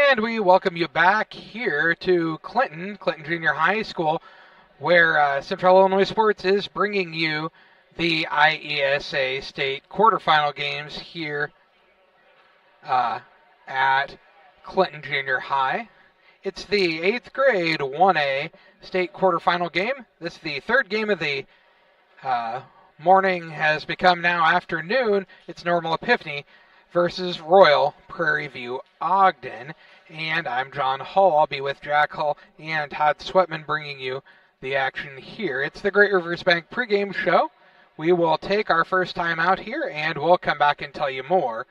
And we welcome you back here to Clinton Junior High School, where Central Illinois Sports is bringing you the IESA state quarterfinal games here uh, at Clinton Junior High. It's the 8th grade 1A state quarterfinal game. This is the third game of the morning, has become now afternoon. It's Normal Epiphany versus Royal Prairieview Ogden. And I'm John Hull. I'll be with Jack Hull and Todd Sweatman bringing you the action here. It's the Great Rivers Bank pregame show. We will take our first time out here and we'll come back and tell you more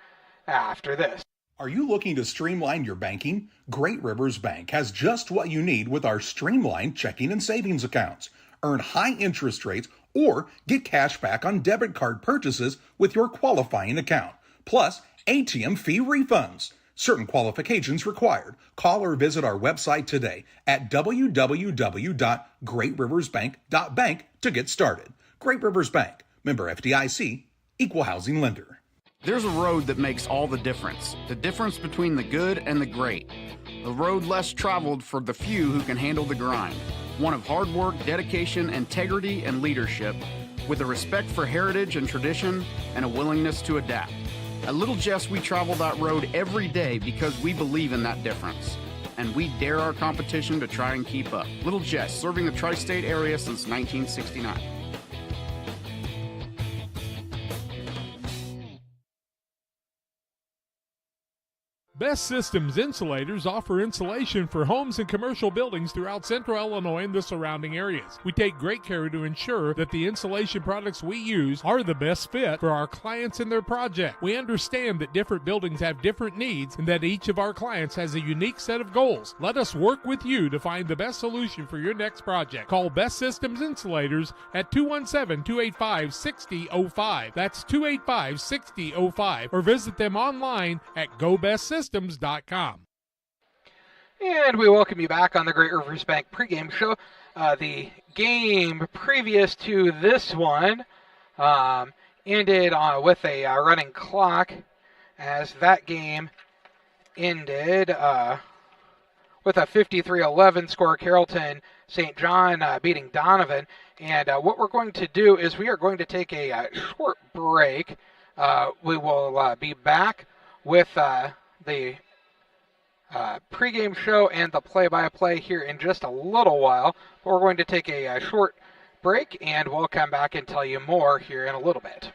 after this. Are you looking to streamline your banking? Great Rivers Bank has just what you need with our streamlined checking and savings accounts. Earn high interest rates or get cash back on debit card purchases with your qualifying account. Plus, ATM fee refunds. Certain qualifications required. Call or visit our website today at www.greatriversbank.bank to get started. Great Rivers Bank, member FDIC, equal housing lender. There's a road that makes all the difference between the good and the great. A road less traveled for the few who can handle the grind. One of hard work, dedication, integrity, and leadership, with a respect for heritage and tradition and a willingness to adapt. At Little Jess, we travel that road every day because we believe in that difference. And we dare our competition to try and keep up. Little Jess, serving the tri-state area since 1969. Best Systems Insulators offer insulation for homes and commercial buildings throughout central Illinois and the surrounding areas. We take great care to ensure that the insulation products we use are the best fit for our clients and their project. We understand that different buildings have different needs and that each of our clients has a unique set of goals. Let us work with you to find the best solution for your next project. Call Best Systems Insulators at 217-285-6005. That's 285-6005. Or visit them online at GoBestSystems.com. And we welcome you back on the Great Rivers Bank pregame show. The game previous to this one ended with a running clock, as that game ended with a 53-11 score. Carrollton St. John beating Donovan. And what we're going to do is we are going to take a short break. We will be back with the pregame show and the play-by-play here in just a little while. But we're going to take a short break, and we'll come back and tell you more here in a little bit.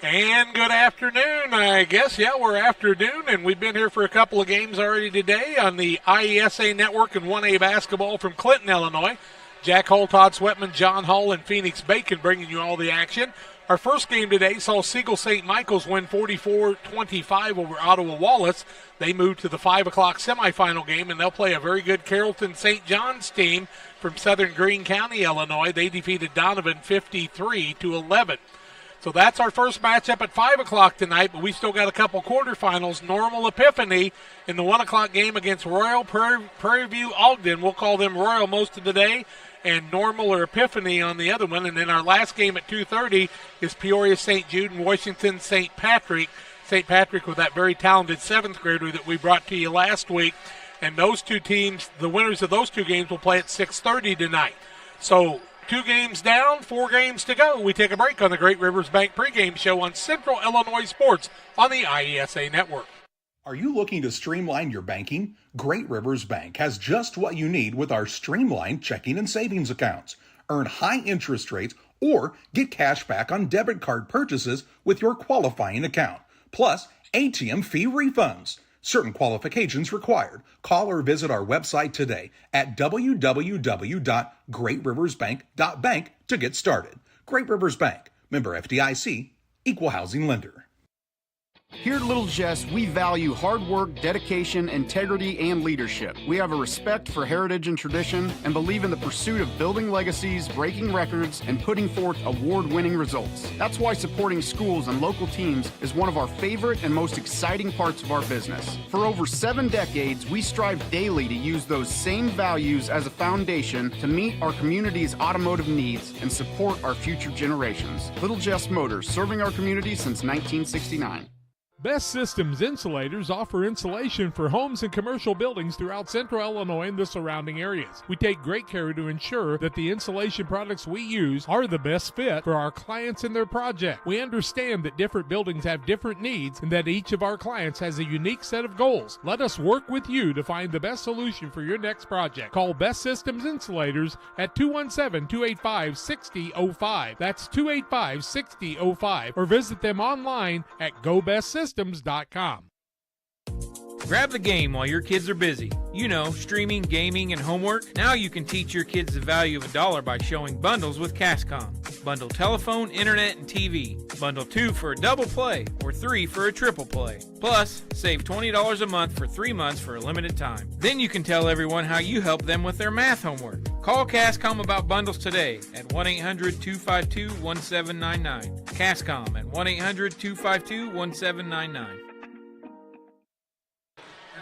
And good afternoon, I guess. Yeah, we're afternoon, and we've been here for a couple of games already today on the IESA Network and 1A basketball from Clinton, Illinois. Jack Hull, Todd Sweatman, John Hull, and Phoenix Bacon bringing you all the action. Our first game today saw Siegel St. Michael's win 44-25 over Ottawa Wallace. They moved to the 5 o'clock semifinal game, and they'll play a very good Carrollton St. John's team from Southern Greene County, Illinois. They defeated Donovan 53-11. So that's our first matchup at 5 o'clock tonight, but we still got a couple quarterfinals. Normal Epiphany in the 1 o'clock game against Royal Prairieview Ogden. We'll call them Royal most of the day, and Normal or Epiphany on the other one. And then our last game at 2:30 is Peoria St. Jude and Washington St. Patrick. St. Patrick with that very talented 7th grader that we brought to you last week. And those two teams, the winners of those two games, will play at 6:30 tonight. So 2 games down, 4 games to go. We take a break on the Great Rivers Bank pregame show on Central Illinois Sports on the IESA Network. Are you looking to streamline your banking? Great Rivers Bank has just what you need with our streamlined checking and savings accounts. Earn high interest rates or get cash back on debit card purchases with your qualifying account, plus ATM fee refunds. Certain qualifications required. Call or visit our website today at www.greatriversbank.bank to get started. Great Rivers Bank, member FDIC, equal housing lender. Here at Little Jess, we value hard work, dedication, integrity, and leadership. We have a respect for heritage and tradition and believe in the pursuit of building legacies, breaking records, and putting forth award-winning results. That's why supporting schools and local teams is one of our favorite and most exciting parts of our business. For over 7 decades, we strive daily to use those same values as a foundation to meet our community's automotive needs and support our future generations. Little Jess Motors, serving our community since 1969. Best Systems Insulators offer insulation for homes and commercial buildings throughout Central Illinois and the surrounding areas. We take great care to ensure that the insulation products we use are the best fit for our clients and their project. We understand that different buildings have different needs and that each of our clients has a unique set of goals. Let us work with you to find the best solution for your next project. Call Best Systems Insulators at 217-285-6005. That's 285-6005, or visit them online at GoBestSystems.com. Grab the game while your kids are busy. You know, streaming, gaming, and homework. Now you can teach your kids the value of $1 by showing bundles with Cascom. Bundle telephone, internet, and TV. Bundle 2 for a double play or 3 for a triple play. Plus, save $20 a month for 3 months for a limited time. Then you can tell everyone how you help them with their math homework. Call Cascom about bundles today at 1-800-252-1799. Cascom at 1-800-252-1799.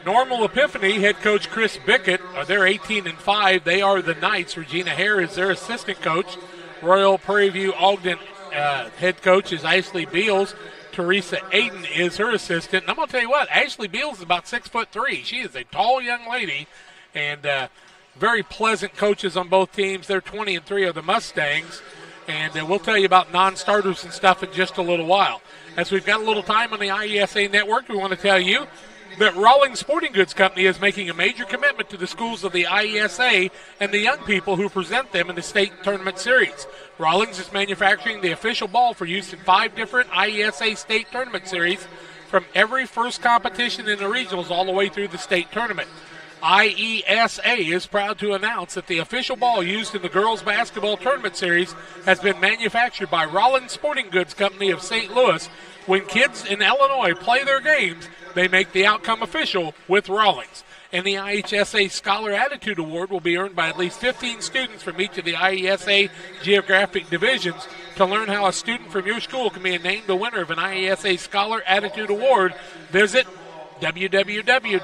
Normal Epiphany head coach Chris Bickett, they're 18-5. They are the Knights. Regina Hare is their assistant coach. Royal Prairieview Ogden head coach is Ashley Beals. Teresa Aiden is her assistant. And I'm going to tell you what, Ashley Beals is about 6'3". She is a tall young lady, and very pleasant coaches on both teams. They're 20-3 of the Mustangs. And we'll tell you about non-starters and stuff in just a little while. As we've got a little time on the IESA Network, we want to tell you that Rawlings Sporting Goods Company is making a major commitment to the schools of the IESA and the young people who present them in the state tournament series. Rawlings is manufacturing the official ball for use in 5 different IESA state tournament series, from every first competition in the regionals all the way through the state tournament. IESA is proud to announce that the official ball used in the girls basketball tournament series has been manufactured by Rawlings Sporting Goods Company of St. Louis. When kids in Illinois play their games, they make the outcome official with Rawlings. And the IHSA Scholar Attitude Award will be earned by at least 15 students from each of the IESA geographic divisions. To learn how a student from your school can be named the winner of an IESA Scholar Attitude Award, visit www.iesa.org.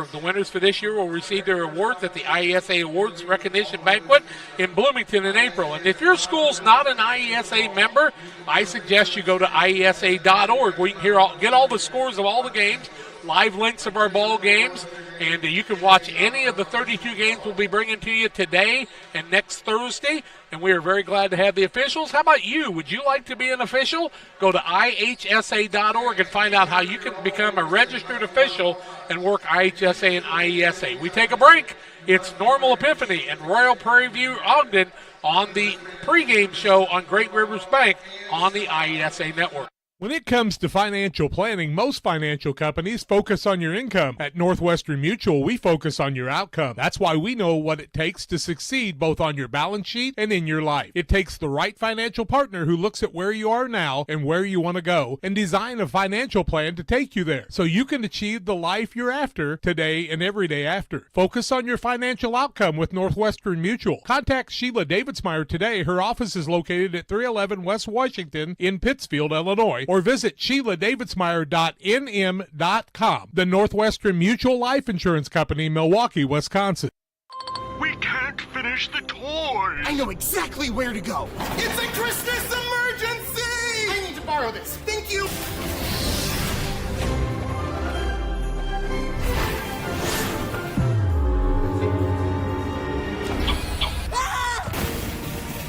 The winners for this year will receive their awards at the IESA Awards Recognition Banquet in Bloomington in April. And if your school's not an IESA member, I suggest you go to iesa.org, where you can get all the scores of all the games, live links of our ball games, and you can watch any of the 32 games we'll be bringing to you today and next Thursday. And we are very glad to have the officials. How about you? Would you like to be an official? Go to ihsa.org and find out how you can become a registered official and work IHSA and IESA. We take a break, It's Normal Epiphany and Royal Prairieview Ogden on the pregame show on Great Rivers Bank on the IESA network. When it comes to financial planning, most financial companies focus on your income. At Northwestern Mutual, we focus on your outcome. That's why we know what it takes to succeed both on your balance sheet and in your life. It takes the right financial partner who looks at where you are now and where you want to go and design a financial plan to take you there so you can achieve the life you're after today and every day after. Focus on your financial outcome with Northwestern Mutual. Contact Sheila Davidsmeyer today. Her office is located at 311 West Washington in Pittsfield, Illinois, or visit SheilaDavidsmeyer.nm.com. The Northwestern Mutual Life Insurance Company, Milwaukee, Wisconsin. We can't finish the toys. I know exactly where to go. It's a Christmas emergency! I need to borrow this. Thank you.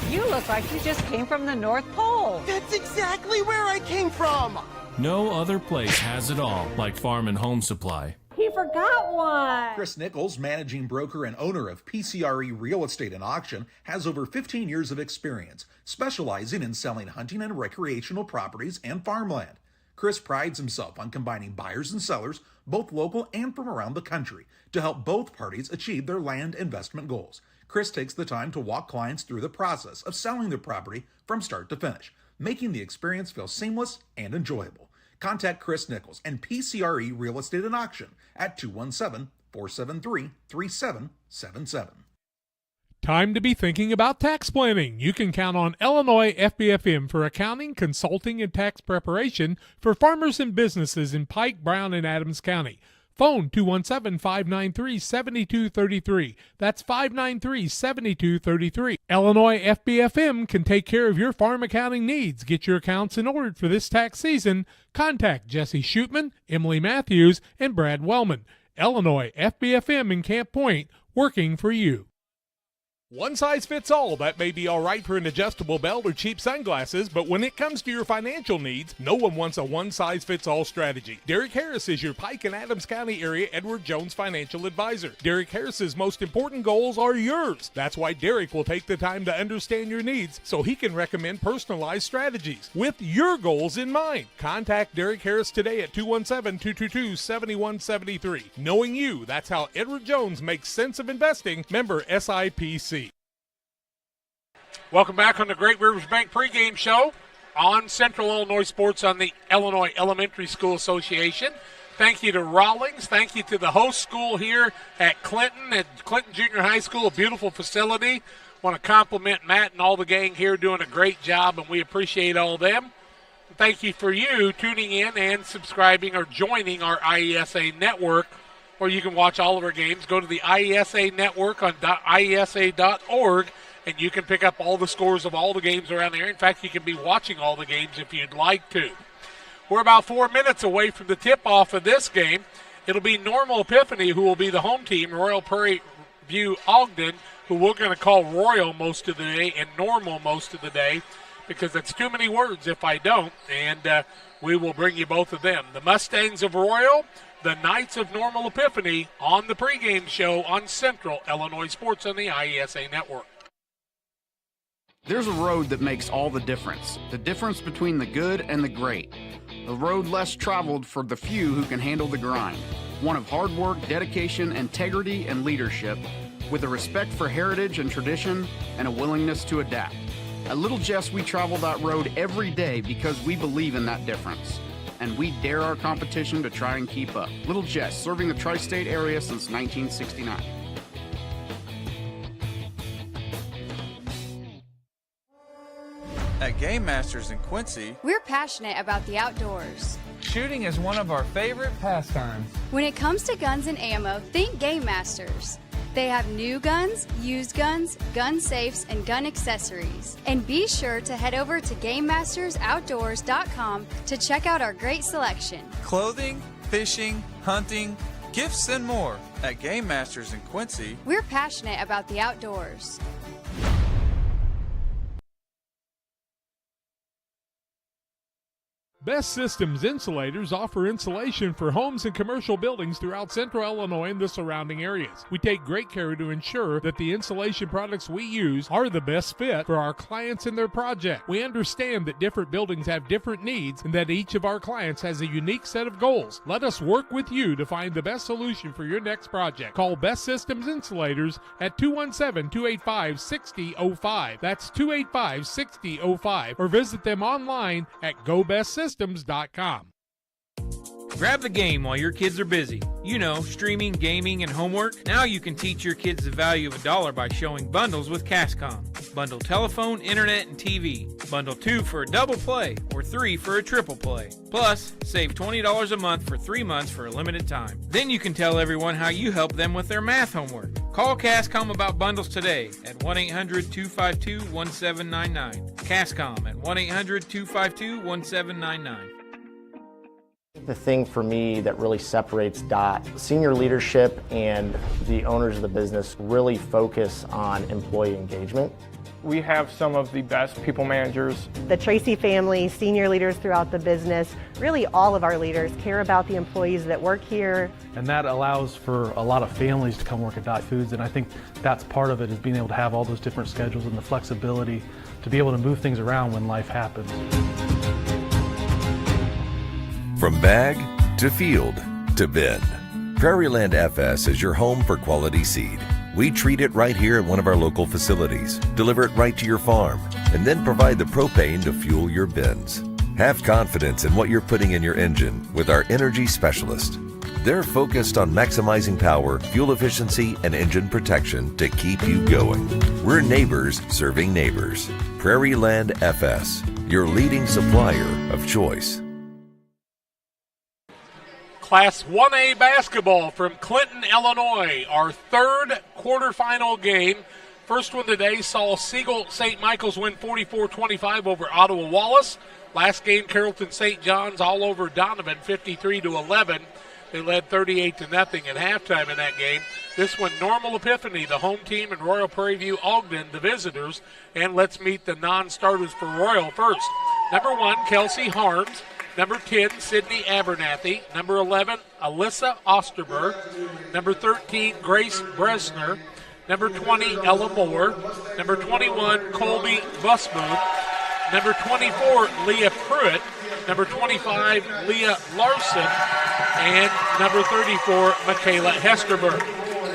You look like you just came from the North Pole. That's exactly where I came from. No other place has it all like Farm and Home Supply. He forgot one. Chris Nichols, managing broker and owner of PCRE Real Estate and Auction, has over 15 years of experience, specializing in selling hunting and recreational properties and farmland. Chris prides himself on combining buyers and sellers, both local and from around the country, to help both parties achieve their land investment goals. Chris takes the time to walk clients through the process of selling their property from start to finish, making the experience feel seamless and enjoyable. Contact Chris Nichols and PCRE Real Estate and Auction at 217-473-3777. Time to be thinking about tax planning. You can count on Illinois FBFM for accounting, consulting, and tax preparation for farmers and businesses in Pike, Brown, and Adams County. Phone 217-593-7233. That's 593-7233. Illinois FBFM can take care of your farm accounting needs. Get your accounts in order for this tax season. Contact Jesse Shootman, Emily Matthews, and Brad Wellman. Illinois FBFM in Camp Point, working for you. One size fits all. That may be all right for an adjustable belt or cheap sunglasses, but when it comes to your financial needs, no one wants a one-size-fits-all strategy. Derek Harris is your Pike and Adams County area Edward Jones financial advisor. Derek Harris's most important goals are yours. That's why Derek will take the time to understand your needs so he can recommend personalized strategies with your goals in mind. Contact Derek Harris today at 217-222-7173. Knowing you, that's how Edward Jones makes sense of investing. Member SIPC. Welcome back on the Great Rivers Bank pregame show on Central Illinois Sports on the Illinois Elementary School Association. Thank you to Rawlings. Thank you to the host school here at Clinton Junior High School, a beautiful facility. Want to compliment Matt and all the gang here doing a great job, and we appreciate all of them. Thank you for you tuning in and subscribing or joining our IESA network, where you can watch all of our games. Go to the IESA network on IESA.org, and you can pick up all the scores of all the games around there. In fact, you can be watching all the games if you'd like to. We're about 4 minutes away from the tip-off of this game. It'll be Normal Epiphany, who will be the home team, Royal Prairieview Ogden, who we're going to call Royal most of the day and Normal most of the day, because that's too many words if I don't, and we will bring you both of them. The Mustangs of Royal, the Knights of Normal Epiphany on the pregame show on Central Illinois Sports on the IESA network. There's a road that makes all the difference between the good and the great. A road less traveled for the few who can handle the grind. One of hard work, dedication, integrity, and leadership, with a respect for heritage and tradition and a willingness to adapt. At Little Jess, we travel that road every day because we believe in that difference. And we dare our competition to try and keep up. Little Jess, serving the tri-state area since 1969. At Game Masters in Quincy, we're passionate about the outdoors. Shooting is one of our favorite pastimes. When it comes to guns and ammo, think Game Masters. They have new guns, used guns, gun safes, and gun accessories. And be sure to head over to GameMastersOutdoors.com to check out our great selection. Clothing, fishing, hunting, gifts, and more. At Game Masters in Quincy, we're passionate about the outdoors. Best Systems Insulators offer insulation for homes and commercial buildings throughout central Illinois and the surrounding areas. We take great care to ensure that the insulation products we use are the best fit for our clients and their project. We understand that different buildings have different needs and that each of our clients has a unique set of goals. Let us work with you to find the best solution for your next project. Call Best Systems Insulators at 217-285-6005. That's 285-6005. Or visit them online at GoBestSystems.com. Grab the game while your kids are busy. You know, streaming, gaming, and homework. Now you can teach your kids the value of $1 by showing bundles with Cascom. Bundle telephone, internet, and TV. Bundle 2 for a double play or 3 for a triple play. Plus, save $20 a month for 3 months for a limited time. Then you can tell everyone how you help them with their math homework. Call Cascom about bundles today at 1-800-252-1799. Cascom at 1-800-252-1799. The thing for me that really separates DOT, senior leadership and the owners of the business really focus on employee engagement. We have some of the best people managers. The Tracy family, senior leaders throughout the business, really all of our leaders care about the employees that work here. And that allows for a lot of families to come work at Dot Foods, and I think that's part of it, is being able to have all those different schedules and the flexibility to be able to move things around when life happens. From bag to field to bin, Prairieland FS is your home for quality seed. We treat it right here at one of our local facilities, deliver it right to your farm, and then provide the propane to fuel your bins. Have confidence in what you're putting in your engine with our energy specialist. They're focused on maximizing power, fuel efficiency, and engine protection to keep you going. We're neighbors serving neighbors. Prairieland FS, your leading supplier of choice. Class 1A basketball from Clinton, Illinois. Our third quarterfinal game. First one today saw Siegel St. Michael's win 44-25 over Ottawa Wallace. Last game, Carrollton St. John's all over Donovan, 53-11. They led 38-0 at halftime in that game. This one, Normal Epiphany, the home team, and Royal Prairieview Ogden, the visitors. And let's meet the non-starters for Royal first. Number 1, Kelsey Harms. Number 10, Sydney Abernathy. Number 11, Alyssa Osterberg. Number 13, Grace Bresner. Number 20, Ella Moore. Number 21, Colby Busmoon. Number 24, Leah Pruitt. Number 25, Leah Larson. And number 34, Michaela Hesterberg.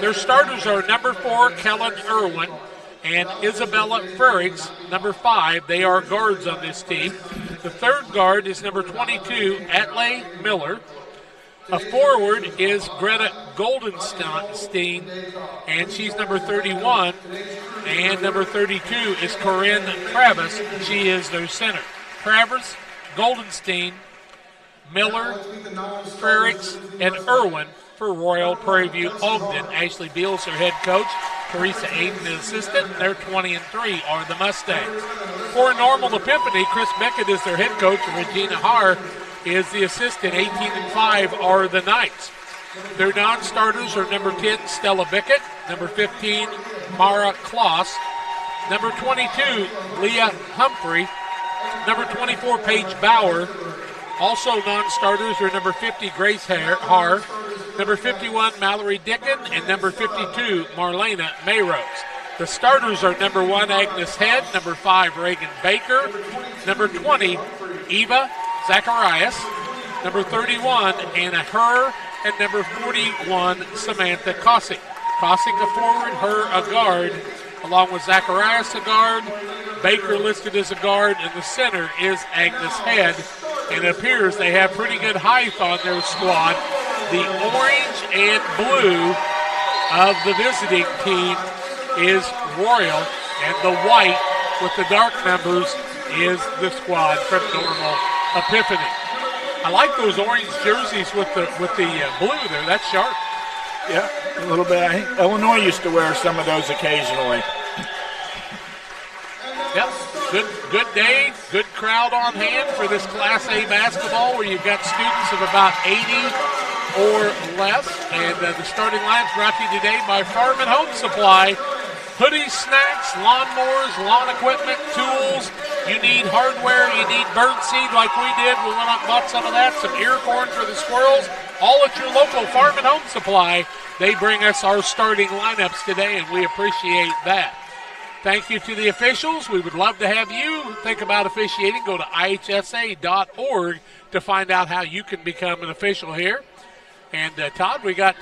Their starters are number 4, Kellen Irwin, and Isabella Frericks, number 5. They are guards on this team. The third guard is number 22, Atley Miller. A forward is Greta Goldenstein, and she's number 31. And number 32 is Corinne Travis. She is their center. Travers, Goldenstein, Miller, Frericks, and Irwin for Royal Prairieview Ogden. Ashley Beals, their head coach. Teresa Aiden, the assistant. They're 20-3 are the Mustangs. For Normal Epiphany, Chris Beckett is their head coach, and Regina Haar is the assistant. 18-5 are the Knights. Their non-starters are number 10, Stella Bickett, number 15, Mara Kloss, number 22, Leah Humphrey, number 24, Paige Bauer. Also non-starters are number 50, Grace Haar, number 51, Mallory Dickon, and number 52, Marlena Mayrose. The starters are number 1, Agnes Head, number 5, Reagan Baker, number 20, Eva Zacharias, number 31, Anna Herr, and number 41, Samantha Kossick. Kossick a forward, Herr a guard, along with Zacharias a guard, Baker listed as a guard, and the center is Agnes Head. And it appears they have pretty good height on their squad. The orange and blue of the visiting team is Royal, and the white with the dark numbers is the squad from Normal Epiphany. I like those orange jerseys with the blue there. That's sharp. Yeah, a little bit. I think Illinois used to wear some of those occasionally. Yep, good day, good crowd on hand for this Class A basketball where you've got students of about 80 or less. And the starting line's brought to you today by Farm and Home Supply. Hoodies, snacks, lawnmowers, lawn equipment, tools, You need hardware, you need bird seed like we did. We went out and bought some of that, some ear corn for the squirrels, all at your local Farm and Home Supply. They bring us our starting lineups today, and we appreciate that. Thank you to the officials. We would love to have you think about officiating. Go to IHSA.org to find out how you can become an official here. And, Todd, we got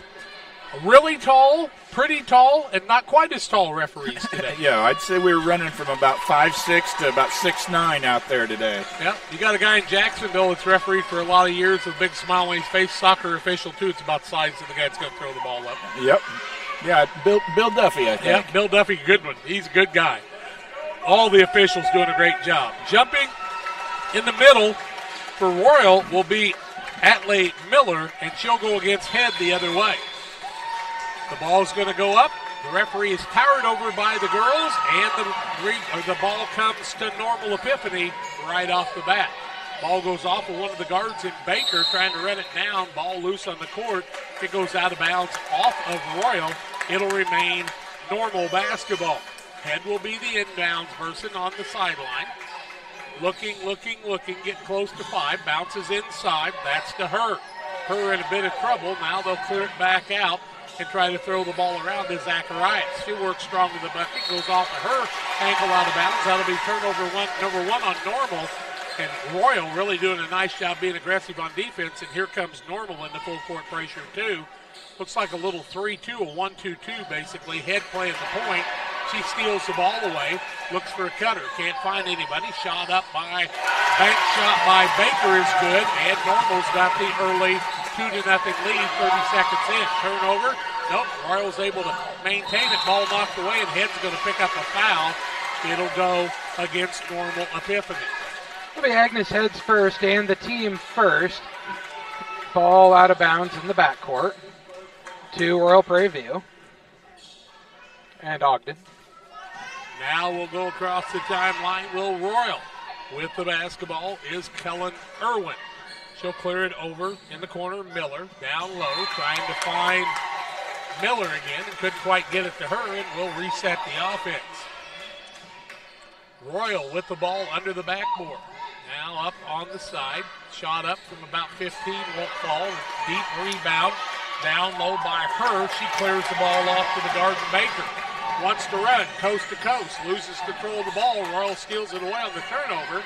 really tall, pretty tall, and not quite as tall referees today. Yeah, I'd say we were running from about 5'6" to about 6'9" out there today. Yep, you got a guy in Jacksonville that's refereed for a lot of years with a big smile on his face, soccer official, too. It's about the size of the guy that's going to throw the ball up. Yep. Yeah, Bill Duffy, I think. Yeah, Bill Duffy, good one. He's a good guy. All the officials doing a great job. Jumping in the middle for Royal will be Atley Miller, and she'll go against Head the other way. The ball's going to go up. The referee is towered over by the girls, and the ball comes to Normal Epiphany right off the bat. Ball goes off of one of the guards in Baker trying to run it down. Ball loose on the court. It goes out of bounds off of Royal. It'll remain Normal basketball. Head will be the inbounds person on the sideline. Looking, get close to 5. Bounces inside. That's to her. Her in a bit of trouble. Now they'll clear it back out and try to throw the ball around to Zacharias. She works strong with the bucket. Goes off of her ankle out of bounds. That'll be number one on Normal. And Royal really doing a nice job being aggressive on defense. And here comes Normal in the full court pressure too. Looks like a little 3-2, a 1-2-2 basically. Head playing the point. She steals the ball away. Looks for a cutter. Can't find anybody. Shot up by bank shot by Baker is good. And Normal's got the early 2-0 lead 30 seconds in. Turnover. Nope. Royal's able to maintain it. Ball knocked away, and Head's going to pick up a foul. It'll go against Normal Epiphany. It'll be Agnes Heads first and the team first. Ball out of bounds in the backcourt to Royal Prairieview and Ogden. Now we'll go across the timeline. Will Royal with the basketball is Kellen Irwin. She'll clear it over in the corner. Miller down low, trying to find Miller again, and couldn't quite get it to her, and will reset the offense. Royal with the ball under the backboard. Now up on the side. Shot up from about 15, won't fall. Deep rebound down low by her. She clears the ball off to the guard and Baker. Wants to run coast to coast. Loses control of the ball. Royal steals it away on the turnover.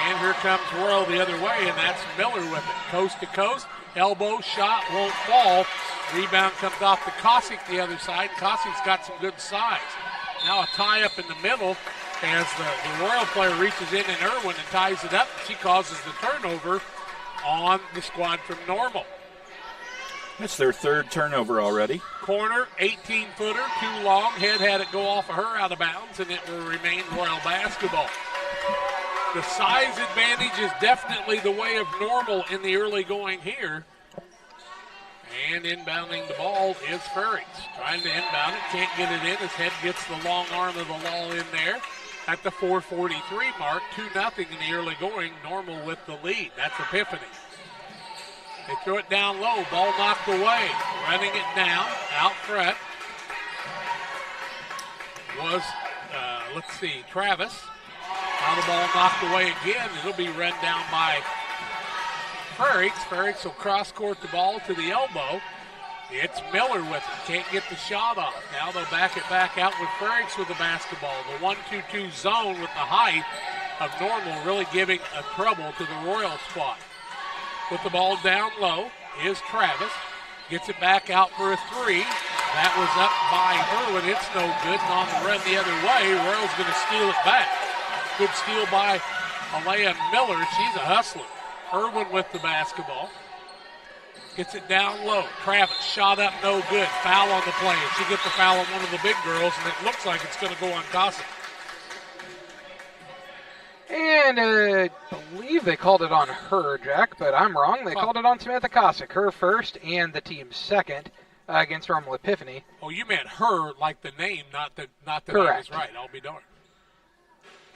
And here comes Royal the other way, and that's Miller with it. Coast to coast. Elbow shot won't fall. Rebound comes off to Cossack the other side. Cossack's got some good size. Now a tie up in the middle as the Royal player reaches in and Irwin and ties it up. She causes the turnover on the squad from Normal. That's their third turnover already. Corner, 18-footer, too long. Head had it go off of her out of bounds, and it will remain Royal basketball. The size advantage is definitely the way of Normal in the early going here. And inbounding the ball is Ferris. Trying to inbound it, can't get it in. His Head gets the long arm of the law in there. At the 4:43 mark, 2-0 in the early going. Normal with the lead. That's Epiphany. They throw it down low. Ball knocked away. Running it down. Out front was, Travis. Now the ball knocked away again. It'll be run down by Ferris. Ferris will cross-court the ball to the elbow. It's Miller with it. Can't get the shot off. Now they'll back it back out with Ferris with the basketball. The 1-2-2 zone with the height of Normal really giving a trouble to the Royal squad. With the ball down low is Travis. Gets it back out for a three. That was up by Irwin. It's no good. And on the run the other way, Royal's going to steal it back. Good steal by Alea Miller. She's a hustler. Irwin with the basketball. Gets it down low. Travis shot up, no good. Foul on the play. She gets the foul on one of the big girls, and it looks like it's going to go on Cossack. And I believe they called it on her, Jack, but I'm wrong. They called it on Samantha Cossack, her first and the team's second against Normal Epiphany. Oh, you meant her like the name, not that I was right. I'll be darned.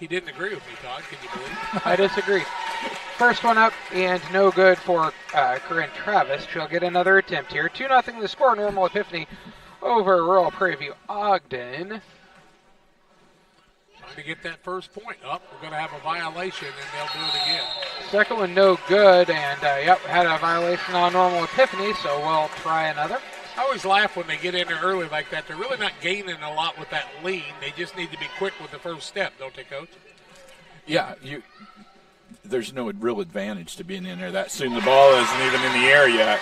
He didn't agree with me, Todd. Can you believe it? I disagree. First one up and no good for Corinne Travis. She'll get another attempt here. 2-0 the score. Normal Epiphany over Royal Prairieview Ogden. Trying to get that first point. We're going to have a violation, and they'll do it again. Second one no good, and had a violation on Normal Epiphany, so we'll try another. I always laugh when they get in there early like that. They're really not gaining a lot with that lean. They just need to be quick with the first step, don't they, Coach? Yeah, there's no real advantage to being in there that soon. The ball isn't even in the air yet.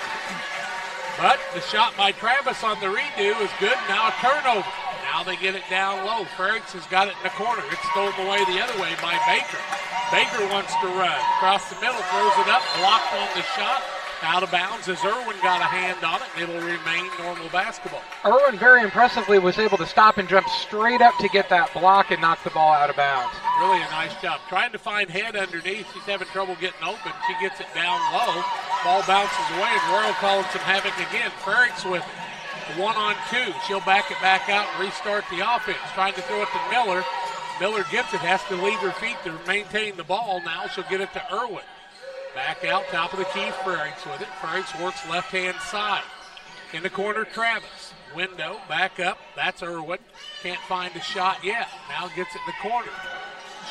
But the shot by Travis on the redo is good. Now a turnover. Now they get it down low. Frericks has got it in the corner. It's stolen away the other way by Baker. Baker wants to run. Across the middle, throws it up, blocked on the shot. Out of bounds as Irwin got a hand on it. It'll remain Normal basketball. Irwin very impressively was able to stop and jump straight up to get that block and knock the ball out of bounds. Really a nice job. Trying to find Head underneath. She's having trouble getting open. She gets it down low. Ball bounces away, and Royal calling some havoc again. Frericks with it. 1-on-2. She'll back it back out and restart the offense. Trying to throw it to Miller. Miller gets it. Has to leave her feet to maintain the ball. Now she'll get it to Irwin. Back out, top of the key, Frericks with it. Frericks works left-hand side. In the corner, Travis. Window, back up. That's Irwin. Can't find a shot yet. Now gets it in the corner.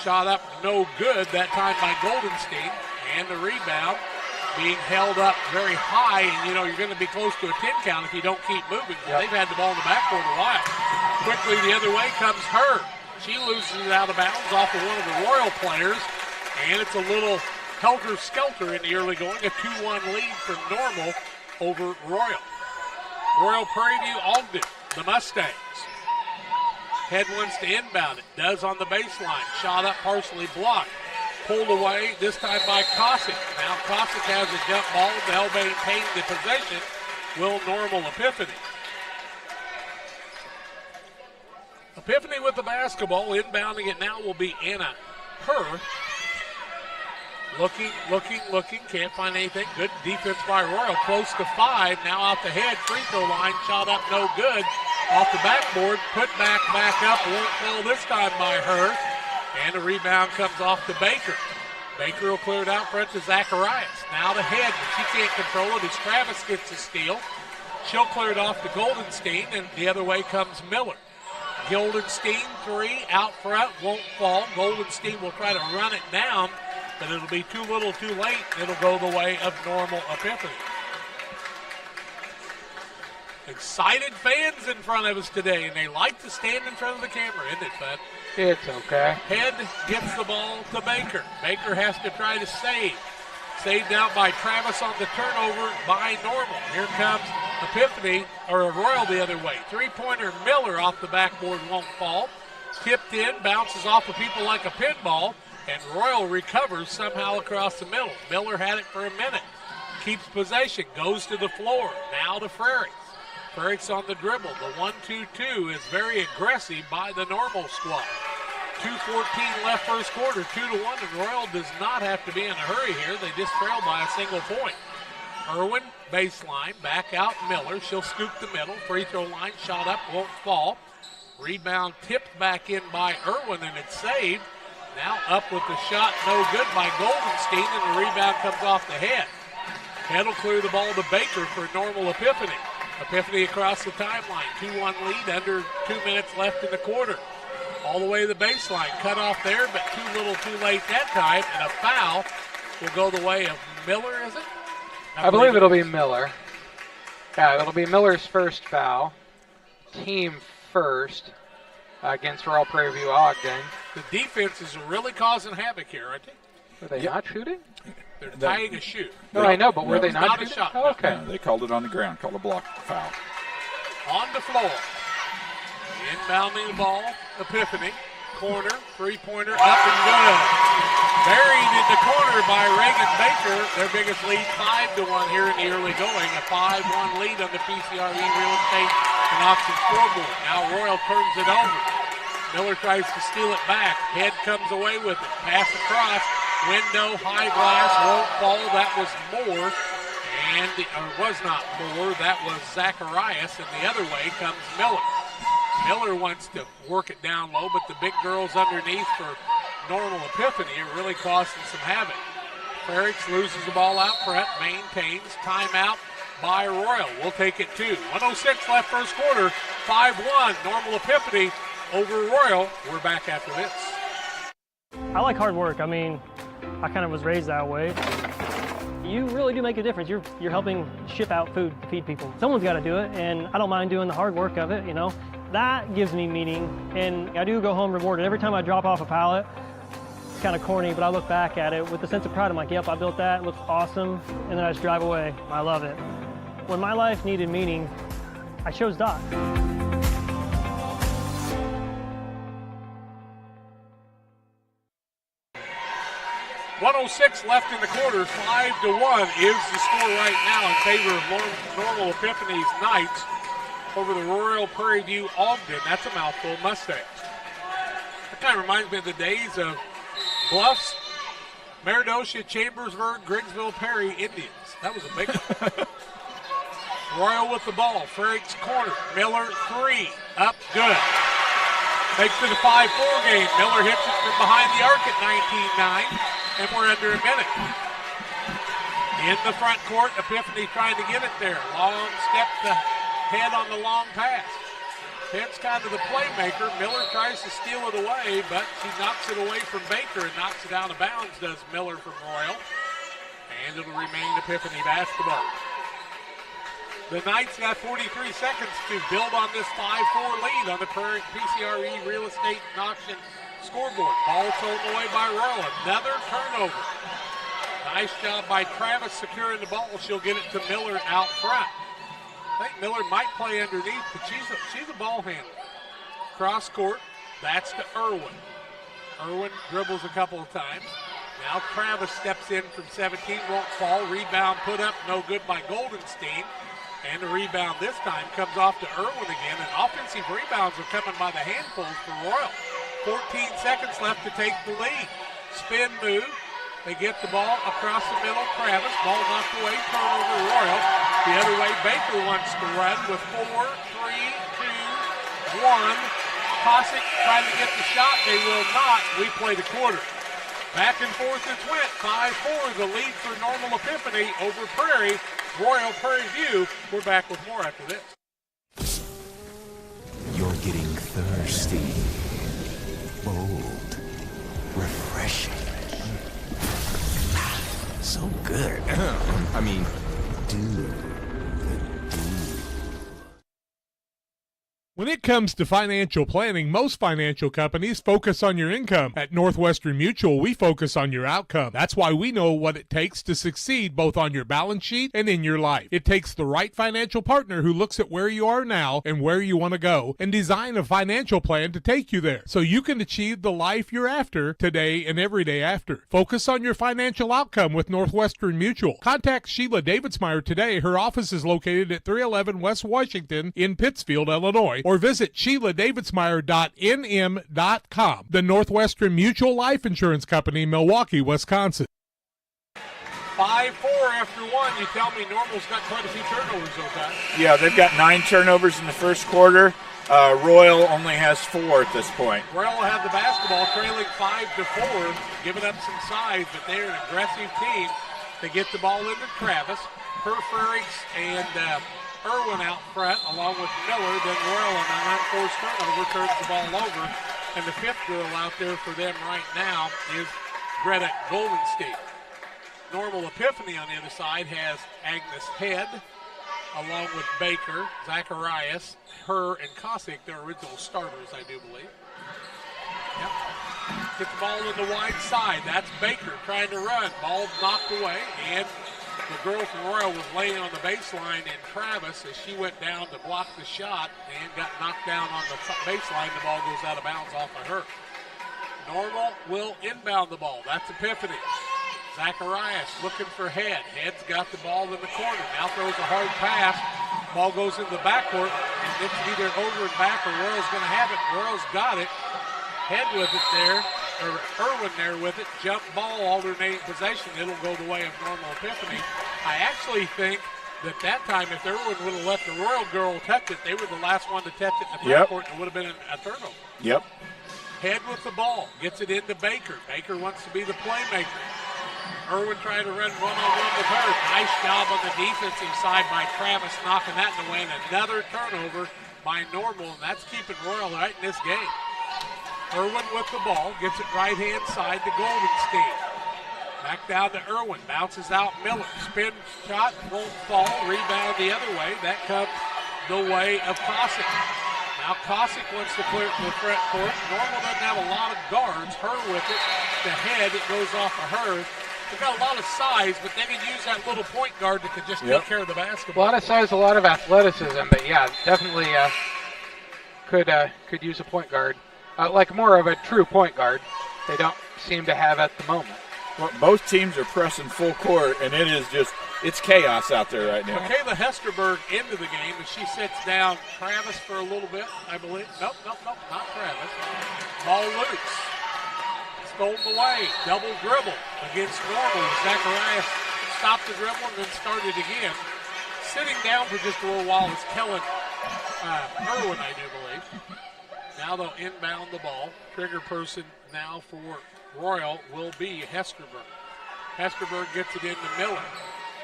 Shot up, no good. That time by Goldenstein. And the rebound being held up very high. And, you're going to be close to a 10 count if you don't keep moving. Yep. They've had the ball in the backcourt a while. Quickly the other way comes her. She loses it out of bounds off of one of the Royal players. And it's a little helter-skelter in the early going, a 2-1 lead for Normal over Royal. Royal Prairieview Ogden, the Mustangs. Head wants to inbound it, does on the baseline. Shot up, partially blocked. Pulled away, this time by Cossack. Now Cossack has a jump ball. They'll maintain the possession. Will Normal Epiphany. Epiphany with the basketball. Inbounding it now will be Anna Herr. Looking. Can't find anything. Good defense by Royal. Close to 5. Now out the head. Free throw line. Shot up. No good. Off the backboard. Put back up. Won't fall this time by her. And the rebound comes off to Baker. Baker will clear it out front to Zacharias. Now the head. But she can't control it as Travis gets a steal. She'll clear it off to Goldenstein. And the other way comes Miller. Goldenstein 3 out front. Won't fall. Goldenstein will try to run it down. But it'll be too little too late. It'll go the way of Normal Epiphany. Excited fans in front of us today, and they like to stand in front of the camera, isn't it, Bud? It's okay. Head gets the ball to Baker. Baker has to try to save. Saved out by Travis on the turnover by Normal. Here comes Epiphany, or Royal the other way. Three-pointer Miller off the backboard won't fall. Tipped in, bounces off of people like a pinball. And Royal recovers somehow across the middle. Miller had it for a minute. Keeps possession. Goes to the floor. Now to Frericks. Frericks on the dribble. The 1-2-2 is very aggressive by the Normal squad. 2:14 left first quarter. 2-1. And Royal does not have to be in a hurry here. They just trail by a single point. Irwin, baseline. Back out Miller. She'll scoop the middle. Free throw line. Shot up. Won't fall. Rebound tipped back in by Irwin. And it's saved. Now up with the shot, no good by Goldenstein, and the rebound comes off the head. Head will clear the ball to Baker for Normal Epiphany. Epiphany across the timeline, 2-1 lead, under 2 minutes left in the quarter. All the way to the baseline, cut off there, but too little too late that time, and a foul will go the way of Miller, is it? I believe it'll be Miller. Yeah, it'll be Miller's first foul. Team first against Royal Prairieview Ogden. The defenses are really causing havoc here, aren't they? Were they not shooting? They're tying a shoe. No, I know, but were they not shooting? A shot. Oh, okay. No, they called it on the ground, called a block foul. On the floor. Inbounding the ball, Epiphany. Corner, three-pointer, up and good. Buried in the corner by Reagan Baker. Their biggest lead, 5-1 here in the early going. A 5-1 lead on the PCRE Real Estate and Auction scoreboard. Now Royal turns it over. Miller tries to steal it back. Head comes away with it. Pass across. Window, high glass, won't fall. That was Moore. And was not Moore. That was Zacharias. And the other way comes Miller. Miller wants to work it down low, but the big girls underneath for Normal Epiphany are really causing some havoc. Frericks loses the ball out front, maintains. Timeout by Royal. We'll take it too. 1:06 left first quarter. 5-1. Normal Epiphany over Royal. We're back after this. I like hard work. I mean, I kind of was raised that way. You really do make a difference. You're helping ship out food to feed people. Someone's got to do it, and I don't mind doing the hard work of it, you know. That gives me meaning, and I do go home rewarded. Every time I drop off a pallet, it's kind of corny, but I look back at it with a sense of pride. I'm like, yep, I built that, it looks awesome, and then I just drive away. I love it. When my life needed meaning, I chose Dot. 1:06 left in the quarter. 5-1 is the score right now in favor of Normal Epiphany's Knights over the Royal Prairieview Ogden. That's a mouthful, Mustangs. That kind of reminds me of the days of Bluffs, Maridosia, Chambersburg, Griggsville, Perry Indians. That was a big one. Royal with the ball. Frerich's corner. Miller, 3. Up, good. Makes it a 5-4 game. Miller hits it from behind the arc at 19-9, and we're under a minute. In the front court, Epiphany trying to get it there. Long step to head on the long pass. Pitt's kind of the playmaker. Miller tries to steal it away, but she knocks it away from Baker and knocks it out of bounds, does Miller from Royal. And it'll remain Epiphany basketball. The Knights got 43 seconds to build on this 5-4 lead on the PCRE Real Estate and Auction scoreboard. Ball thrown away by Royal. Another turnover. Nice job by Travis securing the ball. She'll get it to Miller out front. I think Miller might play underneath, but she's a ball handler. Cross court. That's to Irwin. Irwin dribbles a couple of times. Now Travis steps in from 17, won't fall. Rebound put up, no good by Goldenstein. And the rebound this time comes off to Irwin again. And offensive rebounds are coming by the handfuls for Royal. 14 seconds left to take the lead. Spin move. They get the ball across the middle. Travis, ball knocked away, turnover Royal. The other way, Baker wants to run with 4, 3, 2, 1. Cossack trying to get the shot. They will not. We play the quarter. Back and forth it's went. 5-4, the lead for Normal Epiphany over Prairie. Royal Prairieview. We're back with more after this. You're getting thirsty. Bold. Refreshing. So good. I mean, dude. When it comes to financial planning, most financial companies focus on your income. At Northwestern Mutual, we focus on your outcome. That's why we know what it takes to succeed both on your balance sheet and in your life. It takes the right financial partner who looks at where you are now and where you want to go and design a financial plan to take you there so you can achieve the life you're after today and every day after. Focus on your financial outcome with Northwestern Mutual. Contact Sheila Davidsmeyer today. Her office is located at 311 West Washington in Pittsfield, Illinois, or visit SheilaDavidsmeyer.nm.com. The Northwestern Mutual Life Insurance Company, Milwaukee, Wisconsin. 5-4 after 1. You tell me Normal's got quite a few turnovers, okay? Yeah, they've got 9 turnovers in the first quarter. Royal only has 4 at this point. Royal will have the basketball, trailing 5-4, giving up some size, but they're an aggressive team. They get the ball into Travis. Frerichs and Irwin out front, along with Miller. Then Royal on an unforced turnover turns the ball over. And the fifth girl out there for them right now is Greta Goldenstein. Normal Epiphany on the other side has Agnes Head, along with Baker, Zacharias, her, and Cossack, their original starters, I do believe. Yep. Get the ball in the wide side. That's Baker trying to run. Ball knocked away, and the girl from Royal was laying on the baseline in Travis as she went down to block the shot and got knocked down on the baseline. The ball goes out of bounds off of her. Normal will inbound the ball. That's Epiphany. Zacharias looking for Head. Head's got the ball in the corner. Now throws a hard pass. Ball goes into the backcourt, and it's either over and back or Royal's going to have it. Royal's got it. Head with it there. Or Irwin there with it. Jump ball, alternating possession. It'll go the way of Normal Epiphany. I actually think that time, if Irwin would have let the Royal girl touch it, they were the last one to touch it in the front court, and it would have been a turnover. Yep. Head with the ball. Gets it into Baker. Baker wants to be the playmaker. Irwin trying to run one-on-one with her. Nice job on the defensive side by Travis, knocking that away. And another turnover by Normal, and that's keeping Royal right in this game. Irwin with the ball, gets it right-hand side to Goldenstein. Back down to Irwin, bounces out Miller. Spin shot, won't fall, rebound the other way. That comes the way of Cossack. Now Cossack wants to clear it to the front court. Normal doesn't have a lot of guards. Her with it, the head, it goes off of her. They've got a lot of size, but they can use that little point guard that can just take care of the basketball. A lot of size, a lot of athleticism, but yeah, definitely could use a point guard. Like more of a true point guard. They don't seem to have at the moment. Well, both teams are pressing full court, and it's chaos out there right now. Michaela Hesterberg into the game, and she sits down Travis for a little bit, I believe. Nope, not Travis. Ball loose. Stolen away. Double dribble against Normal. Zacharias stopped the dribble and then started again. Sitting down for just a little while is Kellen Irwin, I do believe. Now they'll inbound the ball. Trigger person now for Royal will be Hesterberg. Hesterberg gets it into Miller.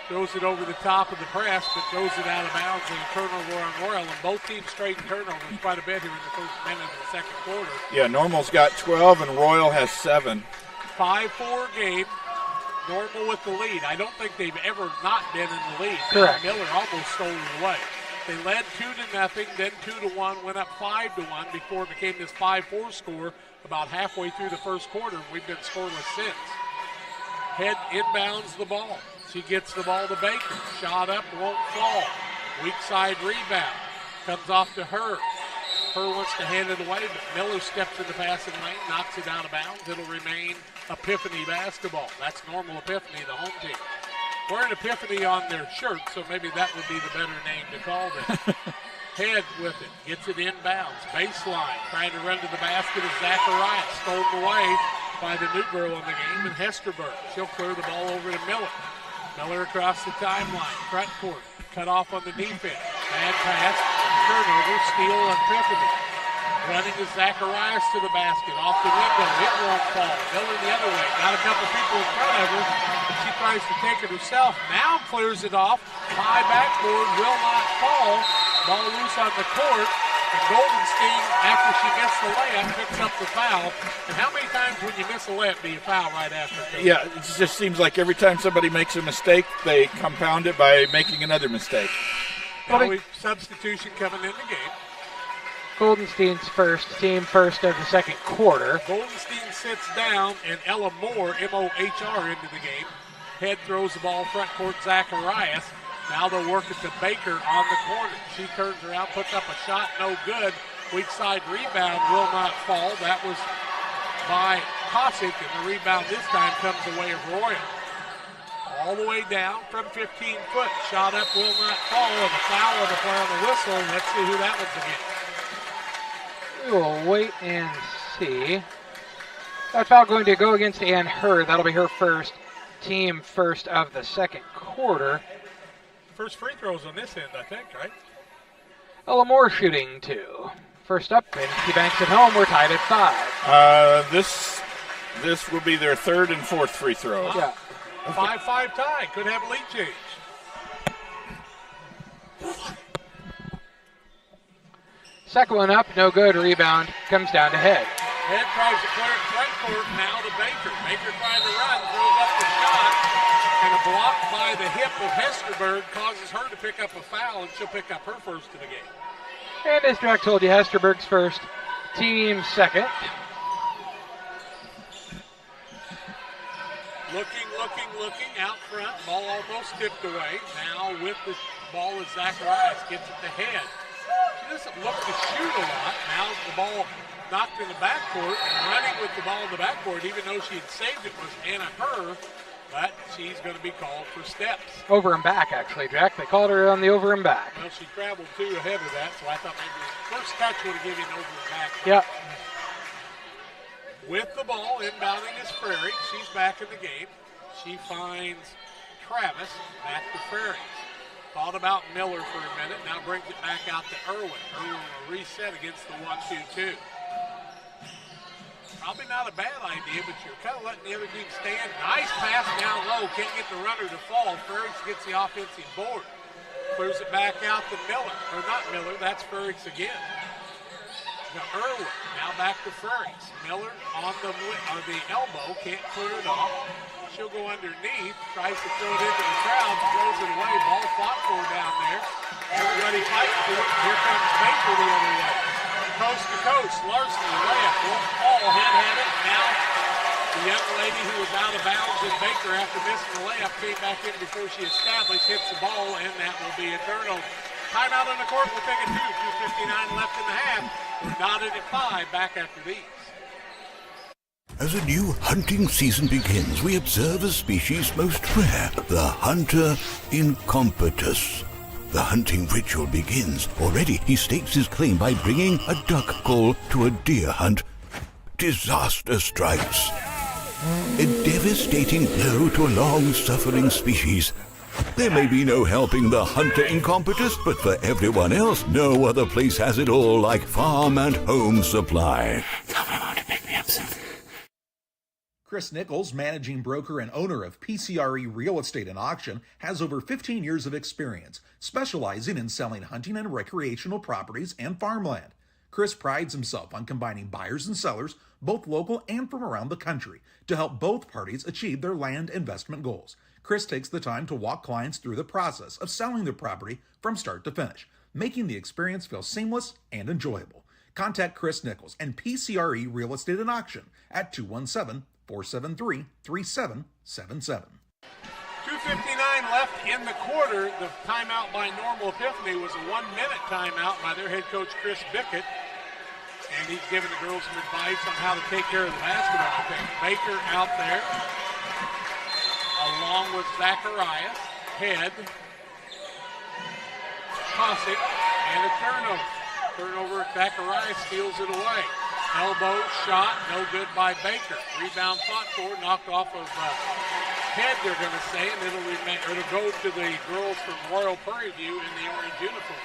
Throws it over the top of the press, but throws it out of bounds and a turnover on Royal. And both teams straighten turnovers quite a bit here in the first minute of the second quarter. Yeah, Normal's got 12 and Royal has 7. 5-4 game. Normal with the lead. I don't think they've ever not been in the lead. Correct. Miller almost stole it away. They led 2-0, then 2-1, went up 5-1 before it became this 5-4 score about halfway through the first quarter. We've been scoreless since. Head inbounds the ball. She gets the ball to Baker. Shot up, won't fall. Weak side rebound. Comes off to her. Her wants to hand it away, but Miller steps in the passing lane, knocks it out of bounds. It'll remain Epiphany basketball. That's Normal Epiphany, the home team. Wearing Epiphany on their shirt, so maybe that would be the better name to call them. Head with it, gets it inbounds. Baseline, trying to run to the basket is Zacharias. Stolen away by the new girl in the game, and Hesterberg. She'll clear the ball over to Miller. Miller across the timeline, front court, cut off on the defense. Bad pass, turnover, steal on Epiphany. Running is Zacharias to the basket, off the window, it won't fall. Miller the other way, got a couple people in front of her, but she tries to take it herself. Now clears it off, high backboard, will not fall. Ball loose on the court, and Goldenstein, after she missed the layup, picks up the foul. And how many times when you miss a layup do you foul right after? Yeah, it just seems like every time somebody makes a mistake, they compound it by making another mistake. Substitution coming in the game. Goldenstein's team first of the second quarter. Goldenstein sits down, and Ella Moore, M-O-H-R, into the game. Head throws the ball front court, Zacharias. Now they'll work it to Baker on the corner. She turns around, puts up a shot, no good. Weak side rebound will not fall. That was by Cossack, and the rebound this time comes the way of Royal. All the way down from 15 foot. Shot up will not fall, and a foul on the play on the whistle. And let's see who that one's against. We will wait and see. That foul going to go against Ann Hurd. That'll be her first, team first of the second quarter. First free throws on this end, I think, right? Ella Moore shooting 2. First up, and she banks it home. We're tied at 5. This will be their third and fourth free throws. Yeah. 5-5 tie. Could have a lead change. Second one up, no good. Rebound comes down to Head. Head tries to clear it front court, now to Baker. Baker trying to run, throws up the shot, and a block by the hip of Hesterberg causes her to pick up a foul, and she'll pick up her first of the game. And as Jack told you, Hesterberg's first, team second. Looking out front. Ball almost tipped away. Now with the ball is Zacharias. Gets it to Head. She doesn't look to shoot a lot. Now the ball knocked in the backcourt. And running with the ball in the backcourt, even though she had saved it, was Anna Hurd. But she's going to be called for steps. Over and back, actually, Jack. They called her on the over and back. Well, she traveled 2 ahead of that, so I thought maybe the first touch would have given you an over and back. Yep. With the ball, inbounding is Prairie. She's back in the game. She finds Travis back to Ferries. Thought about Miller for a minute. Now brings it back out to Irwin. Irwin will reset against the 1-2-2. Probably not a bad idea, but you're kind of letting the other team stand. Nice pass down low. Can't get the runner to fall. Ferries gets the offensive board. Clears it back out to Miller. Or not Miller, that's Ferries again. to Irwin. Now back to Furries. Miller on the elbow, can't clear it off. She'll go underneath, tries to throw it into the crowd, throws it away. Ball fought for down there. Everybody fighting for it. Here comes Baker the other way. Coast to coast, Larson, layup. Won't fall, had it. Now the young lady who was out of bounds in Baker after missing the layup came back in before she established, hits the ball, and that will be a turnover. Timeout on the court, we'll take it 2:59 left in the half. We're knotted at 5, back after these. As a new hunting season begins, we observe a species most rare, the hunter incompetus. The hunting ritual begins. Already he stakes his claim by bringing a duck call to a deer hunt. Disaster strikes. A devastating blow to a long-suffering species. There may be no helping the hunter incompetus, but for everyone else, no other place has it all like Farm and Home Supply. Tell my mom to pick me up soon. Chris Nichols, managing broker and owner of PCRE Real Estate and Auction, has over 15 years of experience, specializing in selling hunting and recreational properties and farmland. Chris prides himself on combining buyers and sellers, both local and from around the country, to help both parties achieve their land investment goals. Chris takes the time to walk clients through the process of selling their property from start to finish, making the experience feel seamless and enjoyable. Contact Chris Nichols and PCRE Real Estate and Auction at 217-473-3777. 2:59 left in the quarter. The timeout by Normal Epiphany was a 1-minute timeout by their head coach, Chris Bickett. And he's giving the girls some advice on how to take care of the basketball thing. Baker out there, along with Zacharias. Head, Cossack, and a turnover. Turnover, Zacharias steals it away. Elbow shot, no good by Baker. Rebound fought for, knocked off of Head, they're going to say, and it'll go to the girls from Royal Prairieview in the orange uniform.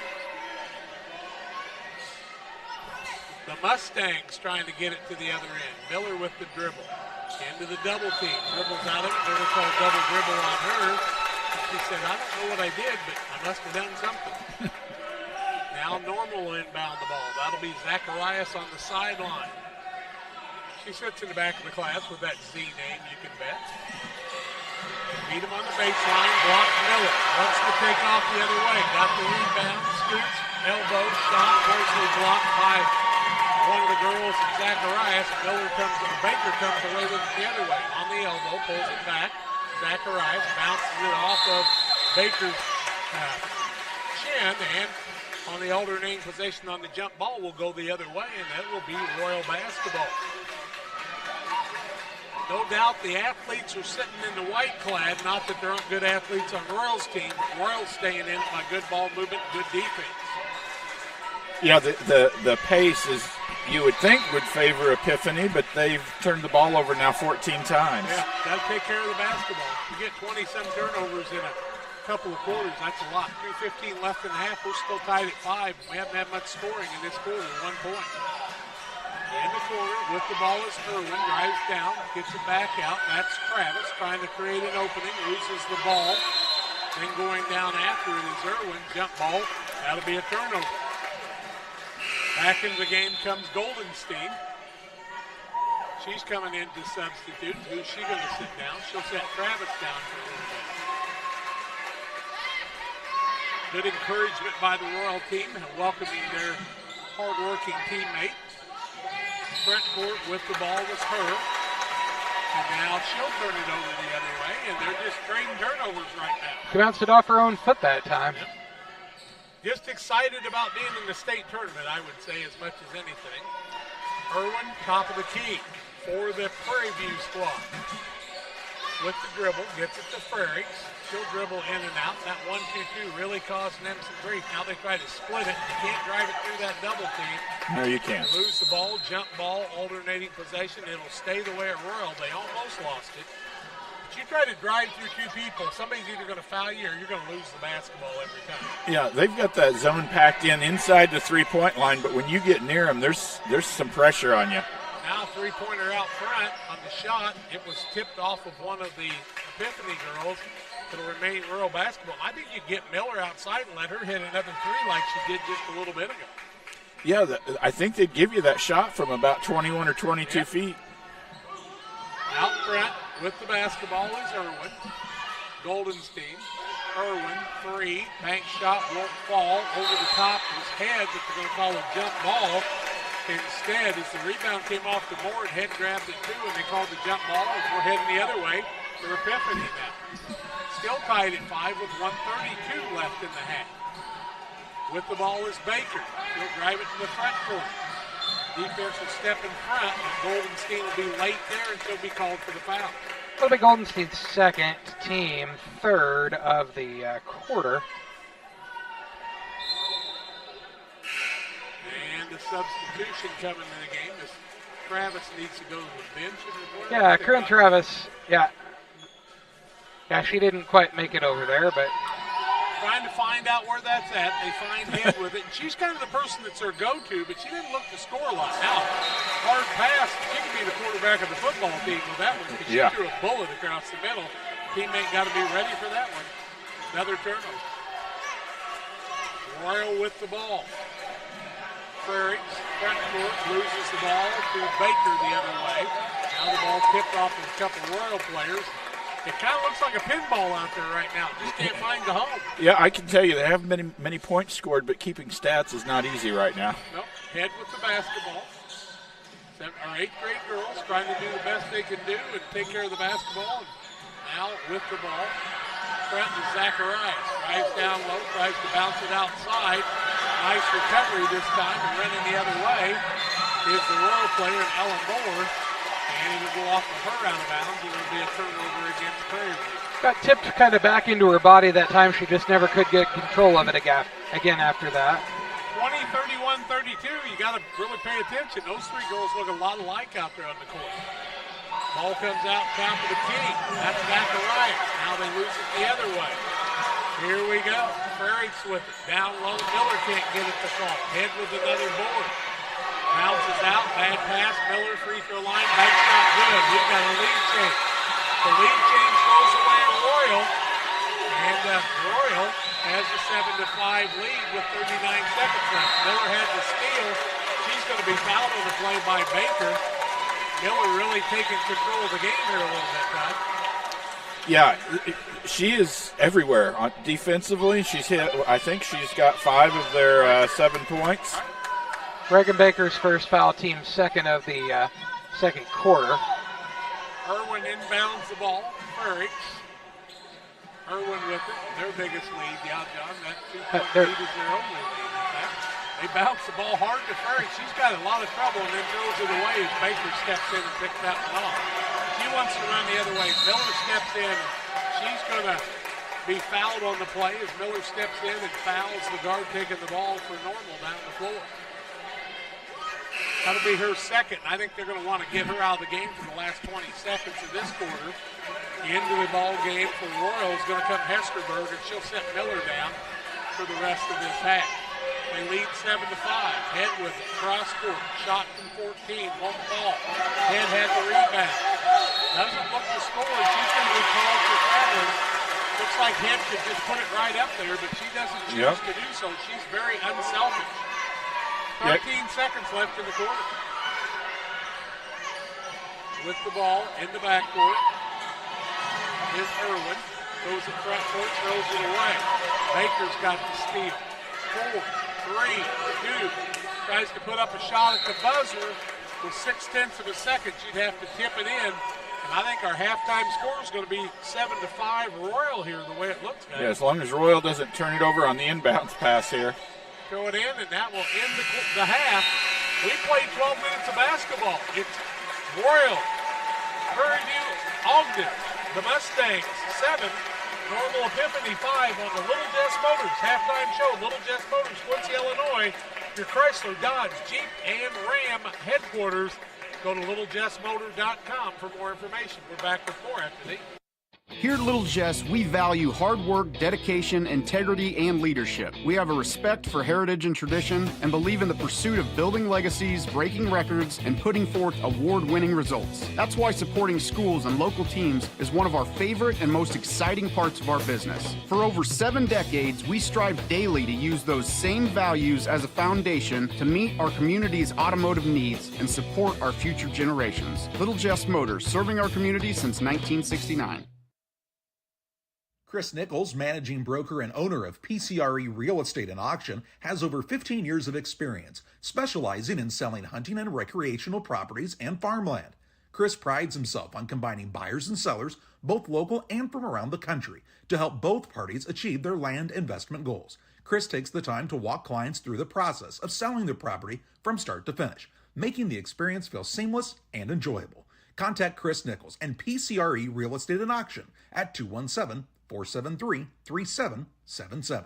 The Mustangs trying to get it to the other end. Miller with the dribble. Into the double team. Dribbles out of it. They're going to call double dribble on her. She said, I don't know what I did, but I must have done something. Now Normal will inbound the ball. That'll be Zacharias on the sideline. She sits in the back of the class with that Z name, you can bet. Beat him on the baseline. Block Miller. Wants to take off the other way. Got the rebound. Scoots. Elbow. Shot. Partially blocked by one of the girls, Zacharias. Baker comes away with it the other way. On the elbow. Pulls it back. Zacharias bounces it off of Baker's chin. And on the alternating possession on the jump ball will go the other way. And that will be Royal basketball. No doubt the athletes are sitting in the white clad. Not that there aren't good athletes on Royal's team, but Royal's staying in by good ball movement, good defense. Yeah, the pace is, you would think, would favor Epiphany, but they've turned the ball over now 14 times. Yeah, got to take care of the basketball. You get 20-some turnovers in a couple of quarters, that's a lot. 2:15 left in the half. We're still tied at 5. We haven't had much scoring in this quarter, 1 point. In the corner with the ball is Irwin, drives down, gets it back out. That's Travis trying to create an opening, loses the ball. Then going down after it is Irwin, jump ball. That'll be a turnover. Back into the game comes Goldenstein. She's coming in to substitute. Who's she going to sit down? She'll set Travis down for a little bit. Good encouragement by the Royal team, welcoming their hard-working teammate. Front court with the ball was her. And now she'll turn it over the other way, and they're just trading turnovers right now. She bounced it off her own foot that time. Yep. Just excited about being in the state tournament, I would say, as much as anything. Irwin, top of the key for the Prairieview squad. With the dribble, gets it to Frericks. She'll dribble in and out. That 1-2-2 really causing them some grief. Now they try to split it. You can't drive it through that double team. No, you can't. They lose the ball, jump ball, alternating possession. It'll stay the way at Royal. They almost lost it. But you try to drive through 2 people, somebody's either going to foul you or you're going to lose the basketball every time. Yeah, they've got that zone packed in inside the three-point line, but when you get near them, there's some pressure on you. Now three-pointer out front on the shot. It was tipped off of one of the Epiphany girls. It'll remain Royal basketball. I think you get Miller outside and let her hit another 3 like she did just a little bit ago. Yeah, I think they'd give you that shot from about 21 or 22 feet. Out front with the basketball is Irwin. Goldenstein. Irwin, 3. Bank shot won't fall. Over the top of his head, but they're going to call a jump ball. Instead, as the rebound came off the board, Head grabbed it too, and they called the jump ball, and we're heading the other way for Epiphany now. Still tied at 5 with 1:32 left in the half. With the ball is Baker. He'll drive it to the front court. Defense will step in front, and Goldenstein will be late there and he'll be called for the foul. It'll be Goldenstein's second, team third of the quarter. And a substitution coming in the game. This Travis needs to go to the bench. Yeah, Corinne Travis, yeah, she didn't quite make it over there, but trying to find out where that's at. They find Head with it. And she's kind of the person that's their go-to, but she didn't look to score a lot. Now, hard pass. She could be the quarterback of the football team with that one because she threw a bullet across the middle. Teammate got to be ready for that one. Another turnover. Royal with the ball. Prairie, front court, loses the ball to Baker the other way. Now the ball tipped off of a couple Royal players. It kind of looks like a pinball out there right now. Just can't find the home. Yeah, I can tell you they haven't been many points scored, but keeping stats is not easy right now. Nope. Head with the basketball. Our 8th grade girls trying to do the best they can do and take care of the basketball. And now with the ball, front is Zacharias. Drives down low, tries to bounce it outside. Nice recovery this time, and running the other way is the Royal player, Ellen Moore. And it'll go off of her out of bounds, and it'll be a turnover against Prairieview. Got tipped kind of back into her body that time. She just never could get control of it again after that. 20, 31, 32. You got to really pay attention. Those 3 girls look a lot alike out there on the court. Ball comes out top of the key. That's Zacharias. Now they lose it the other way. Here we go. Prairie's with it. Down low. Miller can't get it to fall. Head with another board. Bounces out, bad pass, Miller free throw line, back shot good. We've got a lead change. The lead change goes away at Royal, and Royal has a 7-5 lead with 39 seconds left. Miller had the steal. She's going to be fouled on the play by Baker. Miller really taking control of the game here a little bit, Todd. Yeah, she is everywhere. Defensively, she's hit, I think she's got 5 of their 7 points. Reagan Baker's first foul, team second of the second quarter. Irwin inbounds the ball. Prairie. Irwin with it. Their biggest lead. Yeah, John, that 2-point lead is their only lead. In fact, they bounce the ball hard to Prairie. She's got a lot of trouble and then throws it away as Baker steps in and picks that one off. She wants to run the other way. Miller steps in. She's going to be fouled on the play as Miller steps in and fouls the guard taking the ball for Normal down the floor. That'll be her second. I think they're going to want to get her out of the game for the last 20 seconds of this quarter. Into the ball game for Royal is going to come Hesterberg, and she'll set Miller down for the rest of this half. They lead 7-5. Head with it. Cross court. Shot from 14. Won't fall. Head had the rebound. Doesn't look to score. She's going to be called for fouling. Looks like Head could just put it right up there, but she doesn't choose to do so. She's very unselfish. 13 seconds left in the quarter. With the ball in the backcourt is Irwin. Goes in front court, throws it away. Baker's got the steal. 4, 3, 2. Tries to put up a shot at the buzzer. With 0.6 of a second, you'd have to tip it in. And I think our halftime score is going to be 7-5 Royal here, the way it looks, guys. Yeah, as long as Royal doesn't turn it over on the inbounds pass here. Throw it in, and that will end the half. We played 12 minutes of basketball. It's Royal, Prairieview, Ogden, the Mustangs, 7, Normal Epiphany, 5 on the Little Jess Motors halftime show. Little Jess Motors, Quincy, Illinois, your Chrysler, Dodge, Jeep, and Ram headquarters. Go to littlejessmotor.com for more information. We're back with more after these. Here at Little Jess, we value hard work, dedication, integrity, and leadership. We have a respect for heritage and tradition and believe in the pursuit of building legacies, breaking records, and putting forth award-winning results. That's why supporting schools and local teams is one of our favorite and most exciting parts of our business. For over 7 decades, we strive daily to use those same values as a foundation to meet our community's automotive needs and support our future generations. Little Jess Motors, serving our community since 1969. Chris Nichols, managing broker and owner of PCRE Real Estate and Auction, has over 15 years of experience, specializing in selling hunting and recreational properties and farmland. Chris prides himself on combining buyers and sellers, both local and from around the country, to help both parties achieve their land investment goals. Chris takes the time to walk clients through the process of selling their property from start to finish, making the experience feel seamless and enjoyable. Contact Chris Nichols and PCRE Real Estate and Auction at 217-473-3777.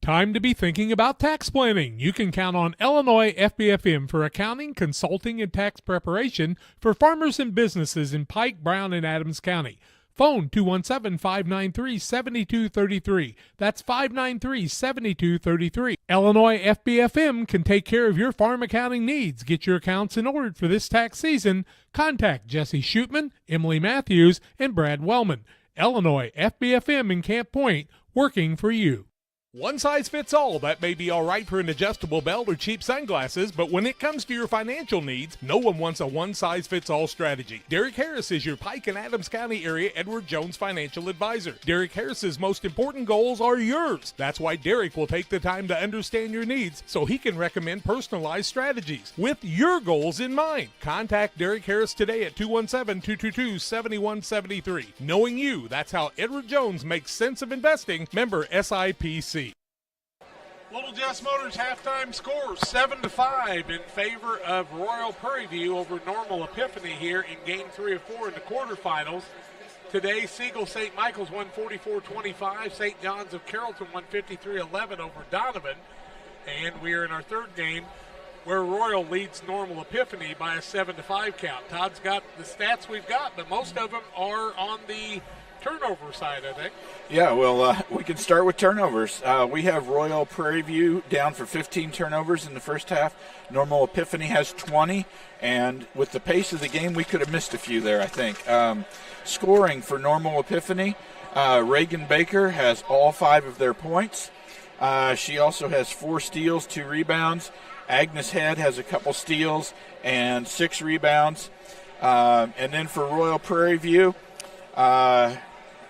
Time to be thinking about tax planning. You can count on Illinois FBFM for accounting, consulting, and tax preparation for farmers and businesses in Pike, Brown, and Adams County. Phone 217-593-7233. That's 593-7233. Illinois FBFM can take care of your farm accounting needs. Get your accounts in order for this tax season. Contact Jesse Shootman, Emily Matthews, and Brad Wellman. Illinois FBFM in Camp Point, working for you. One size fits all. That may be all right for an adjustable belt or cheap sunglasses, but when it comes to your financial needs, no one wants a one-size-fits-all strategy. Derek Harris is your Pike and Adams County area Edward Jones financial advisor. Derek Harris's most important goals are yours. That's why Derek will take the time to understand your needs so he can recommend personalized strategies with your goals in mind. Contact Derek Harris today at 217-222-7173. Knowing you, that's how Edward Jones makes sense of investing. Member SIPC. Little Jess Motors halftime score 7-5 in favor of Royal Prairieview over Normal Epiphany here in Game 3 of 4 in the quarterfinals. Today, Siegel St. Michael's won 44-25. St. John's of Carrollton won 53-11 over Donovan. And we are in our third game where Royal leads Normal Epiphany by a 7-5 count. Todd's got the stats we've got, but most of them are on the turnover side, I think. Yeah, well, we can start with turnovers. We have Royal Prairieview down for 15 turnovers in the first half. Normal Epiphany has 20, and with the pace of the game, we could have missed a few there, I think. Scoring for Normal Epiphany, Reagan Baker has all 5 of their points. She also has 4 steals, 2 rebounds. Agnes Head has a couple steals and 6 rebounds. And then for Royal Prairieview,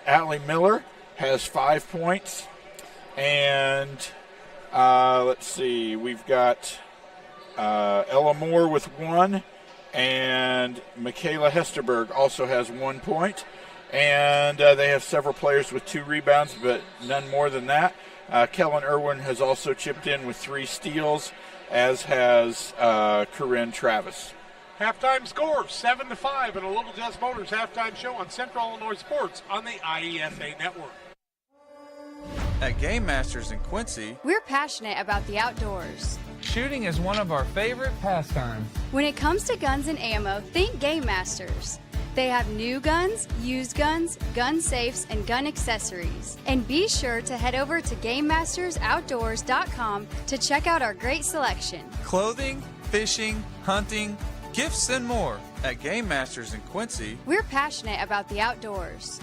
Allie Miller has 5 points, and let's see, we've got Ella Moore with 1, and Michaela Hesterberg also has 1 point, and they have several players with 2 rebounds, but none more than that. Kellen Irwin has also chipped in with 3 steals, as has Corinne Travis. Halftime score 7-5 in a Little Jess Motors halftime show on Central Illinois Sports on the IESA network. At Game Masters in Quincy, we're passionate about the outdoors. Shooting is one of our favorite pastimes. When it comes to guns and ammo, think Game Masters. They have new guns, used guns, gun safes, and gun accessories. And be sure to head over to GameMastersOutdoors.com to check out our great selection. Clothing, fishing, hunting, gifts, and more. At Game Masters in Quincy, we're passionate about the outdoors.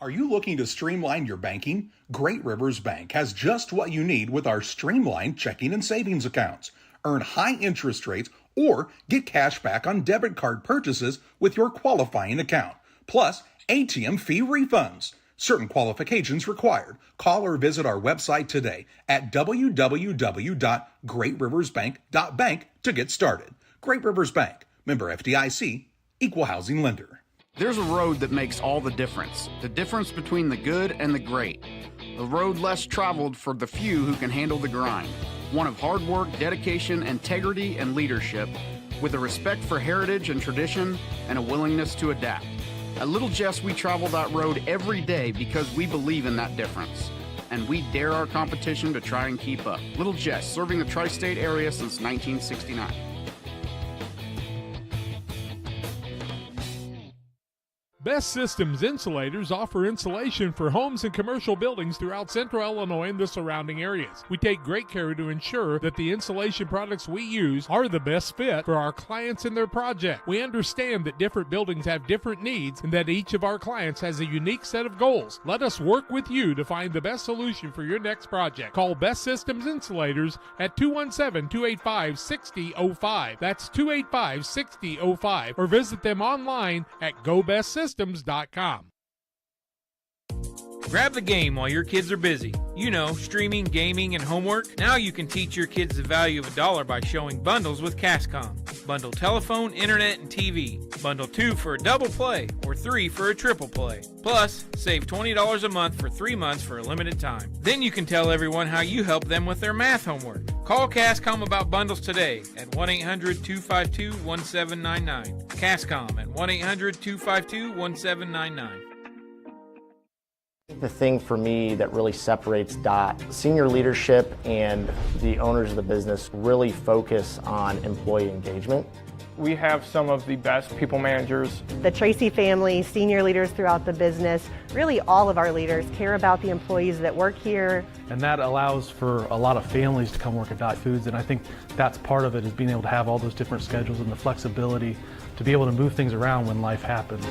Are you looking to streamline your banking? Great Rivers Bank has just what you need with our streamlined checking and savings accounts. Earn high interest rates or get cash back on debit card purchases with your qualifying account, plus ATM fee refunds. Certain qualifications required. Call or visit our website today at www.greatriversbank.bank to get started. Great Rivers Bank, member FDIC, equal housing lender. There's a road that makes all the difference between the good and the great. A road less traveled for the few who can handle the grind. One of hard work, dedication, integrity, and leadership, with a respect for heritage and tradition and a willingness to adapt. At Little Jess, we travel that road every day because we believe in that difference. and we dare our competition to try and keep up. Little Jess, serving the tri-state area since 1969. Best Systems Insulators offer insulation for homes and commercial buildings throughout central Illinois and the surrounding areas. We take great care to ensure that the insulation products we use are the best fit for our clients and their project. We understand that different buildings have different needs and that each of our clients has a unique set of goals. Let us work with you to find the best solution for your next project. Call Best Systems Insulators at 217-285-6005. That's 285-6005, or visit them online at GoBestSystems.com. Grab the game while your kids are busy. You know, streaming, gaming, and homework. Now you can teach your kids the value of $1 by showing bundles with Cascom. Bundle telephone, internet, and TV. Bundle 2 for a double play or 3 for a triple play. Plus, save $20 a month for 3 months for a limited time. Then you can tell everyone how you help them with their math homework. Call Cascom about bundles today at 1-800-252-1799. Cascom at 1-800-252-1799. The thing for me that really separates DOT, senior leadership and the owners of the business really focus on employee engagement. We have some of the best people managers. The Tracy family, senior leaders throughout the business, really all of our leaders care about the employees that work here. And that allows for a lot of families to come work at Dot Foods, and I think that's part of it, is being able to have all those different schedules and the flexibility to be able to move things around when life happens.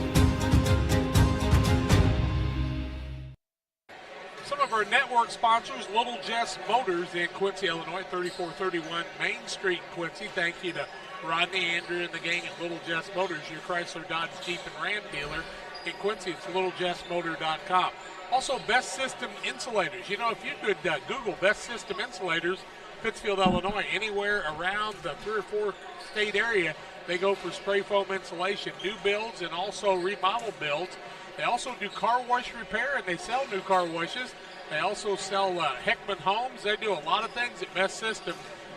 Some of our network sponsors, Little Jess Motors in Quincy, Illinois, 3431 Main Street, Quincy. Thank you to Rodney, Andrew, and the gang at Little Jess Motors, your Chrysler, Dodge, Jeep, and Ram dealer in Quincy. It's littlejessmotor.com. Also, Best System Insulators. You know, if you could Google Best System Insulators, Pittsfield, Illinois, anywhere around the 3 or 4 state area, they go for spray foam insulation, new builds and also remodel builds. They also do car wash repair, and they sell new car washes. They also sell Heckman Homes. They do a lot of things at Best System,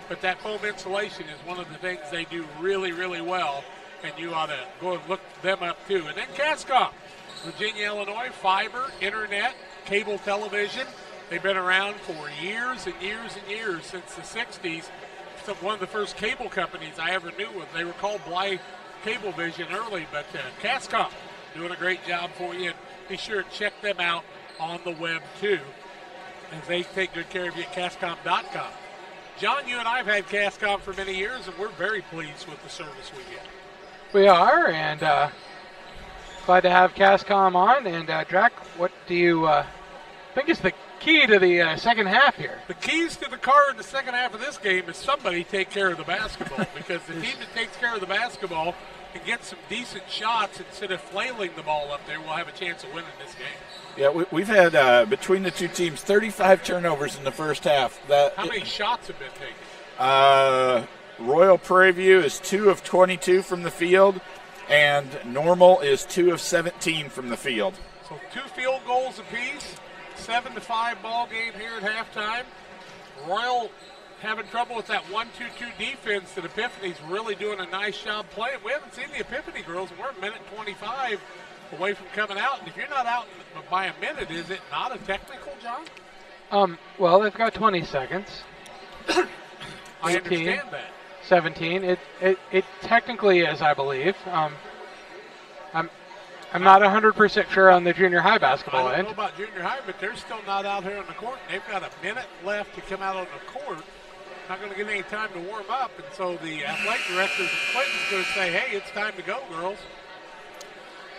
but that foam insulation is one of the things they do really, really well, and you ought to go and look them up too. And then Cascom, Virginia, Illinois, fiber, internet, cable television. They've been around for years and years and years, since the 60s. So one of the first cable companies I ever knew of. They were called Bly Cablevision early, but Cascom doing a great job for you. And be sure to check them out on the web too, as they take good care of you at Cascom.com. John, you and I have had Cascom for many years, and we're very pleased with the service we get. We are, and glad to have Cascom on. And Drac, what do you think is the key to the second half here? The keys to the car in the second half of this game is somebody take care of the basketball, because the team that takes care of the basketball and get some decent shots instead of flailing the ball up there, we'll have a chance of winning this game. Yeah, we've had, between the two teams, 35 turnovers in the first half. How many shots have been taken? Royal Prairieview is 2 of 22 from the field, and Normal is 2 of 17 from the field. So 2 field goals apiece, 7-5 ball game here at halftime. Royal having trouble with that 1-2-2 defense that Epiphany's really doing a nice job playing. We haven't seen the Epiphany girls. We're a minute 25 away from coming out. And if you're not out by a minute, is it not a technical, John? Well, they've got 20 seconds. I understand that. 17. It technically is, I believe. I'm not 100% sure on the junior high basketball end. I end. don't know about junior high, but they're still not out here on the court. They've got a minute left to come out on the court. Not going to get any time to warm up, and so the athletic directors of Clinton's going to say, hey, it's time to go, girls.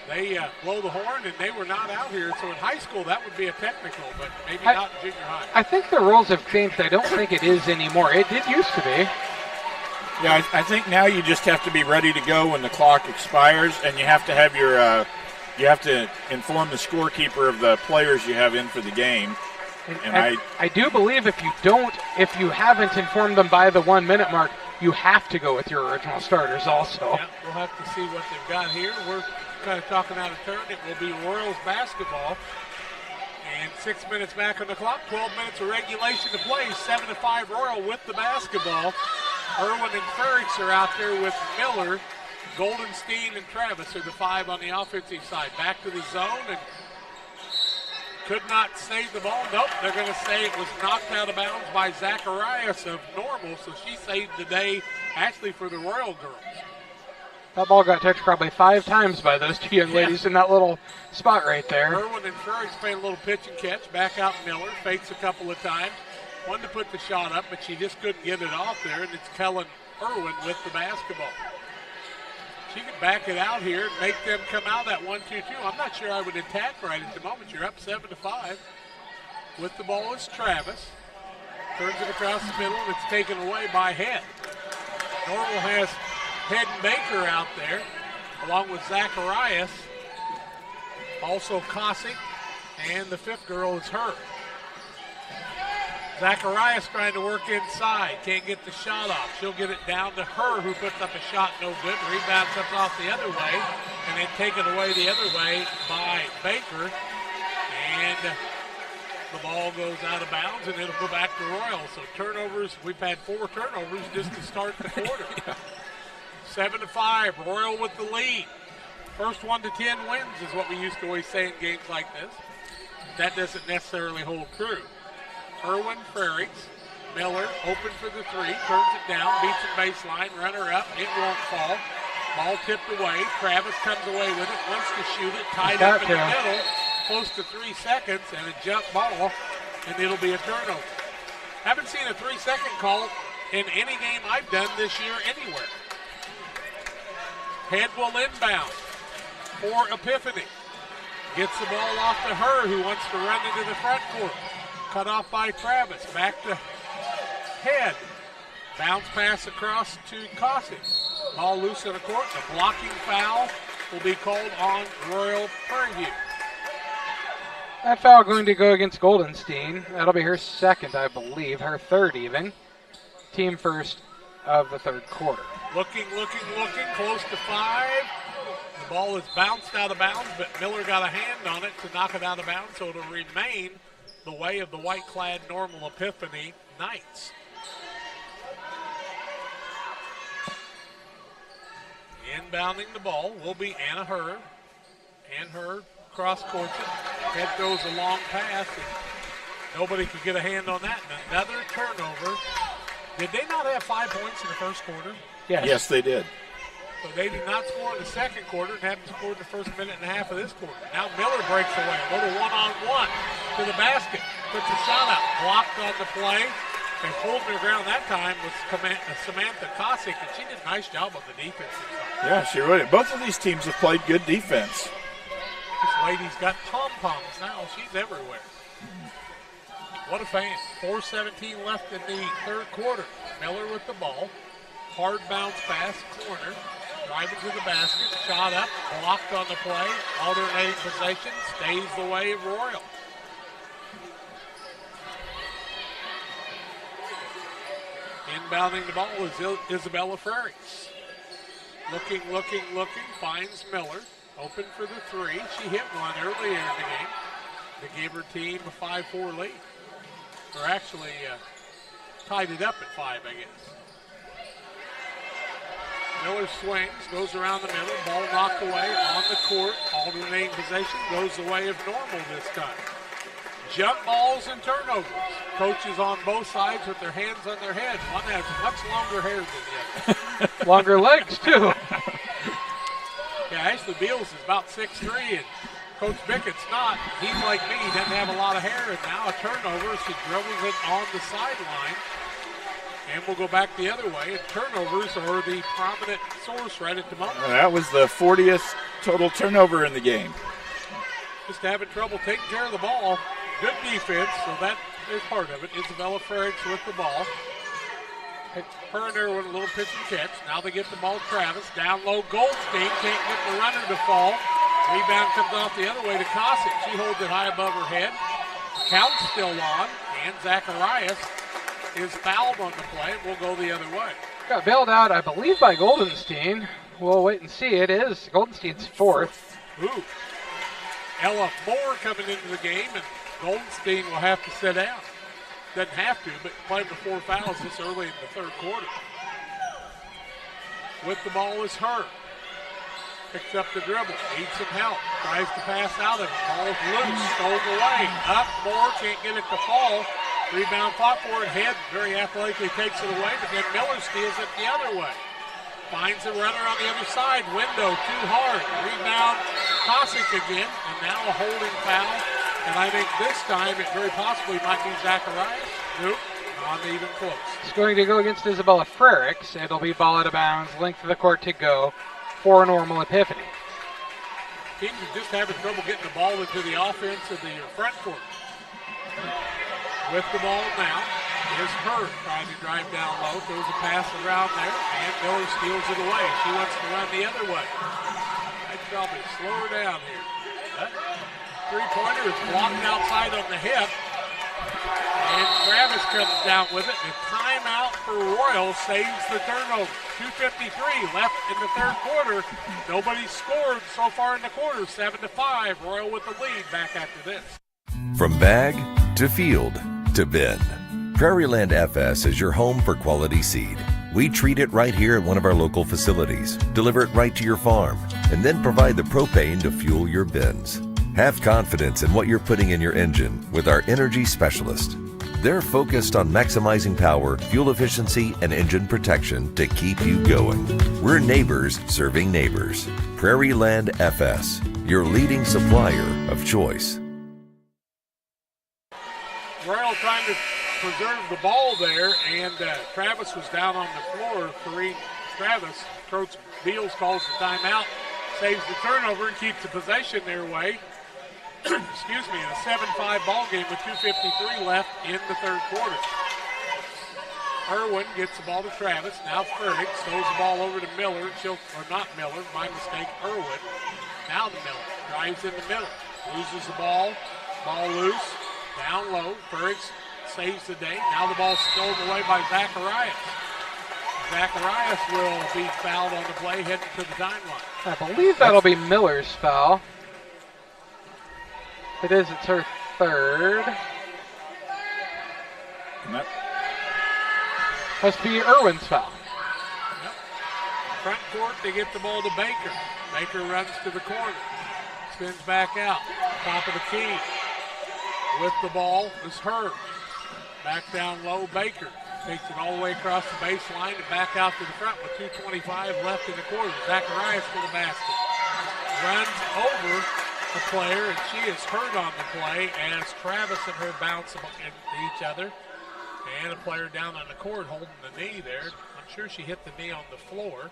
They blow the horn, and they were not out here. So in high school, that would be a technical, but maybe not in junior high. I think the rules have changed. I don't think it is anymore. It did used to be. Yeah, I think now you just have to be ready to go when the clock expires, and you have to have your you have to inform the scorekeeper of the players you have in for the game. And I do believe if you haven't informed them by the 1 minute mark, you have to go with your original starters also. Yeah, we'll have to see what they've got here. We're kind of talking out of turn. It will be Royals basketball. And 6 minutes back on the clock, 12 minutes of regulation to play. 7-5 Royal with the basketball. Irwin and Frerichs are out there with Miller. Goldenstein and Travis are the 5 on the offensive side. Back to the zone, and could not save the ball. Nope, they're going to say it was knocked out of bounds by Zacharias of Normal, so she saved the day actually for the Royal girls. That ball got touched probably 5 times by those two young ladies in that little spot right there. Irwin and Furry's playing a little pitch and catch. Back out Miller, fakes a couple of times. Wanted to put the shot up, but she just couldn't get it off there, and it's Kellen Irwin with the basketball. She can back it out here and make them come out that 1-2-2. I'm not sure I would attack right at the moment. You're up 7-5. With the ball is Travis. Turns it across the middle, and it's taken away by Head. Normal has Head and Baker out there, along with Zacharias. Also Cossack, and the 5th girl is her. Zacharias trying to work inside. Can't get the shot off. She'll get it down to her, who puts up a shot, no good. Rebound comes off the other way, and then taken away the other way by Baker. And the ball goes out of bounds, and it'll go back to Royal. So turnovers, we've had 4 turnovers just to start the quarter. 7-5, Royal with the lead. First 1 to 10 wins is what we used to always say in games like this. That doesn't necessarily hold true. Irwin Frerichs, Miller open for the 3, turns it down, beats the baseline, runner up, it won't fall. Ball tipped away, Travis comes away with it, wants to shoot it, tied up in the middle, close to 3 seconds, and a jump ball, and it'll be a turnover. Haven't seen a 3-second call in any game I've done this year anywhere. Head will inbound for Epiphany. Gets the ball off to her, who wants to run into the front court. Cut off by Travis. Back to Head. Bounce pass across to Cossack. Ball loose in the court. A blocking foul will be called on Royal Prairieview. That foul going to go against Goldenstein. That'll be her 2nd, I believe. Her 3rd even. Team first of the 3rd quarter. Looking, close to 5. The ball is bounced out of bounds, but Miller got a hand on it to knock it out of bounds, so it'll remain the way of the white-clad Normal Epiphany Knights. Inbounding the ball will be Anna Hurd. And Hurd cross-courts it. Head goes a long pass, and nobody could get a hand on that. And another turnover. Did they not have 5 points in the first quarter? Yes, they did. So they did not score in the second quarter and haven't scored the first minute and a half of this quarter. Now Miller breaks away. A little one-on-one to the basket. Puts a shot up. Blocked on the play. And holding her ground that time was Samantha Cossack, and she did a nice job on the defense. Yeah, she really did. Both of these teams have played good defense. This lady's got pom-poms now. She's everywhere. What a fan. 4:17 left in the 3rd quarter. Miller with the ball. Hard bounce pass, corner. Driving to the basket, shot up, blocked on the play. Alternating possession, stays the way of Royal. Inbounding the ball is Isabella Frerichs. Looking, finds Miller. Open for the 3. She hit one earlier in the game to give her team a 5-4 lead. Or actually tied it up at 5, I guess. Miller swings, goes around the middle, ball knocked away on the court. Alternating possession goes the way of Normal this time. Jump balls and turnovers. Coaches on both sides with their hands on their head. One has much longer hair than the other. Longer legs, too. Yeah, Ashley Beals is about 6'3", and Coach Bickett's not. He's like me. He doesn't have a lot of hair, and now a turnover. She dribbles it on the sideline. And we'll go back the other way, and turnovers are the prominent source right at the moment. That was the 40th total turnover in the game. Just having trouble taking care of the ball. Good defense, so that is part of it. Isabella Frerichs with the ball. Her and her with a little pitch and catch. Now they get the ball to Travis. Down low, Goldstein can't get the runner to fall. Rebound comes off the other way to Cossack. She holds it high above her head. Count's still on, and Zacharias is fouled on the play. We'll go the other way. Got bailed out, I believe, by Goldenstein. We'll wait and see. It is Goldenstein's 4th. Ooh. Ella Moore coming into the game, and Goldenstein will have to sit down. Doesn't have to, but played with 4 fouls this early in the 3rd quarter. With the ball is Hurd. Picks up the dribble, needs some help, tries to pass out of it, ball's loose, stolen away, up, Moore can't get it to fall, rebound fought for it, Head very athletically takes it away, but then Miller steals it the other way. Finds a runner on the other side, window too hard, rebound, Kosick again, and now a holding foul, and I think this time it very possibly might be Zacharias. Nope, not even close. It's going to go against Isabella Frericks. It'll be ball out of bounds, length of the court to go for Normal Epiphany. Kings are just having trouble getting the ball into the offense of the front court. With the ball now is Hurd trying to drive down low, throws a pass around there, and Miller steals it away. She wants to run the other way. I'd probably slow her down here. That three-pointer is blocked outside on the hip, and Travis comes down with it. The timeout for Royal saves the turnover. 2:53 left in the third quarter. Nobody scored so far in the quarter. 7-5. Royal with the lead. Back after this. From bag to field to bin, Prairieland FS is your home for quality seed. We treat it right here at one of our local facilities, deliver it right to your farm, and then provide the propane to fuel your bins. Have confidence in what you're putting in your engine with our energy specialist. They're focused on maximizing power, fuel efficiency, and engine protection to keep you going. We're neighbors serving neighbors. Prairieland FS, your leading supplier of choice. Royal trying to preserve the ball there, and Travis was down on the floor. Travis, Coach Beals calls the timeout, saves the turnover, and keeps the possession their way. Excuse me, in a 7-5 ball game with 2:53 left in the third quarter. Irwin gets the ball to Travis. Now Ferg throws the ball over to Miller. Not Miller, my mistake, Irwin. Now to Miller. Drives in the middle. Loses the ball. Ball loose. Down low. Ferg saves the day. Now the ball's stolen away by Zacharias. Zacharias will be fouled on the play heading to the timeline. I believe that'll be Miller's foul. It is. It's her third. Must be Irwin's foul. Yep. Front court, they get the ball to Baker. Baker runs to the corner. Spins back out. Top of the key. With the ball is Hurd. Back down low, Baker. Takes it all the way across the baseline and back out to the front with 2:25 left in the quarter. Zacharias to the basket. Runs over the player, and she is hurt on the play as Travis and her bounce into each other. And a player down on the court holding the knee there. I'm sure she hit the knee on the floor.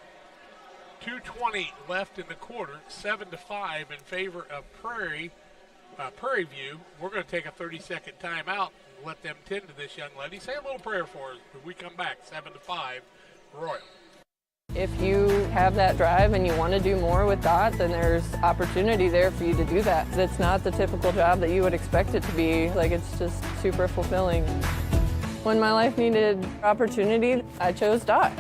2:20 left in the quarter, 7-5 in favor of Prairieview. We're going to take a 30-second timeout and let them tend to this young lady. Say a little prayer for us when we come back. 7-5, Royal. If you have that drive and you want to do more with DOT, then there's opportunity there for you to do that. It's not the typical job that you would expect it to be. Like, it's just super fulfilling. When my life needed opportunity, I chose DOT.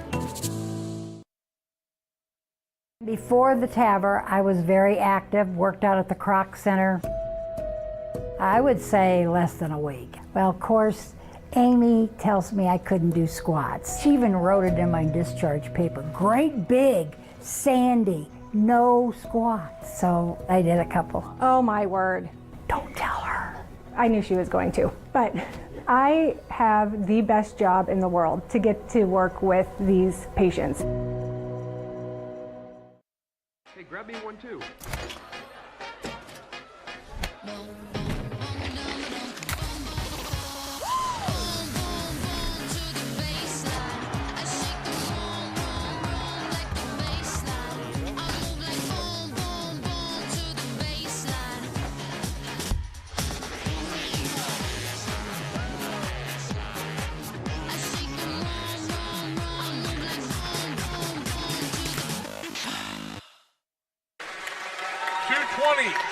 Before the TAVR, I was very active, worked out at the Croc Center. I would say less than a week. Well, of course, Amy tells me I couldn't do squats. She even wrote it in my discharge paper. Great big, Sandy, no squats. So I did a couple. Oh my word. Don't tell her. I knew she was going to, but I have the best job in the world to get to work with these patients. Hey, grab me one too.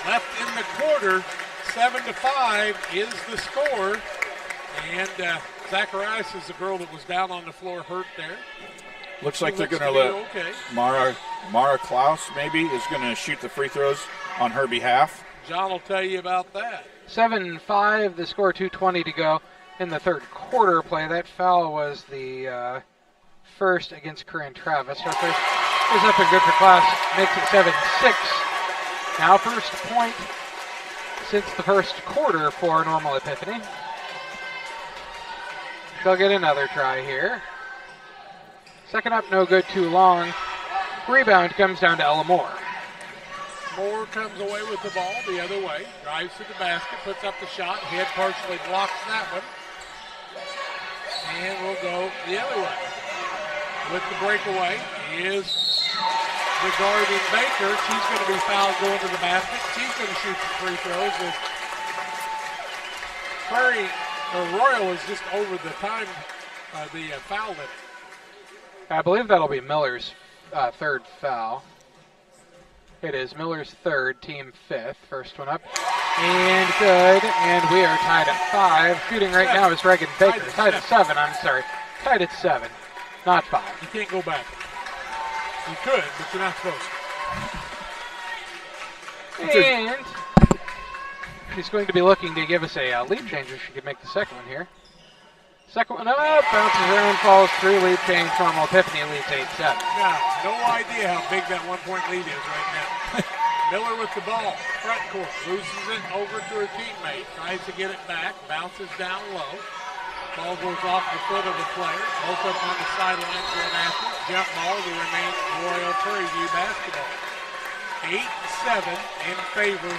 Left in the quarter, 7-5 is the score. And Zacharias is the girl that was down on the floor hurt there. Looks like they're going to let okay. Mara Klaus maybe is going to shoot the free throws on her behalf. John will tell you about that. 7-5, the score, 2:20 to go in the third quarter play. That foul was the first against Corinne Travis. Our first is up and good for class, makes it 7-6. Now first point since the first quarter for Normal Epiphany. She'll get another try here. Second up, no good, too long. Rebound comes down to Ella Moore. Moore comes away with the ball the other way, drives to the basket, puts up the shot, head partially blocks that one. And we'll go the other way. With the breakaway is the guard in Baker. She's going to be fouled going to the basket. She's going to shoot some free throws. Royal is just over the time, the foul limit. I believe that'll be Miller's third foul. It is Miller's third, team fifth. First one up. And good. And we are tied at 5. Shooting right now is Reagan Baker. Tied at 7, I'm sorry. Tied at 7, not 5. You can't go back. You could, but you're not supposed to. And she's going to be looking to give us a lead change if she could make the second one here. Second one up, bounces around, falls through, lead change. Normal Epiphany leads 8-7. Now, no idea how big that 1-point lead is right now. Miller with the ball, front court, loses it over to her teammate, tries to get it back, bounces down low. Ball goes off the foot of the player. Both up on the sideline going after it. Jump ball to remain Royal Prairieview basketball. 8-7 in favor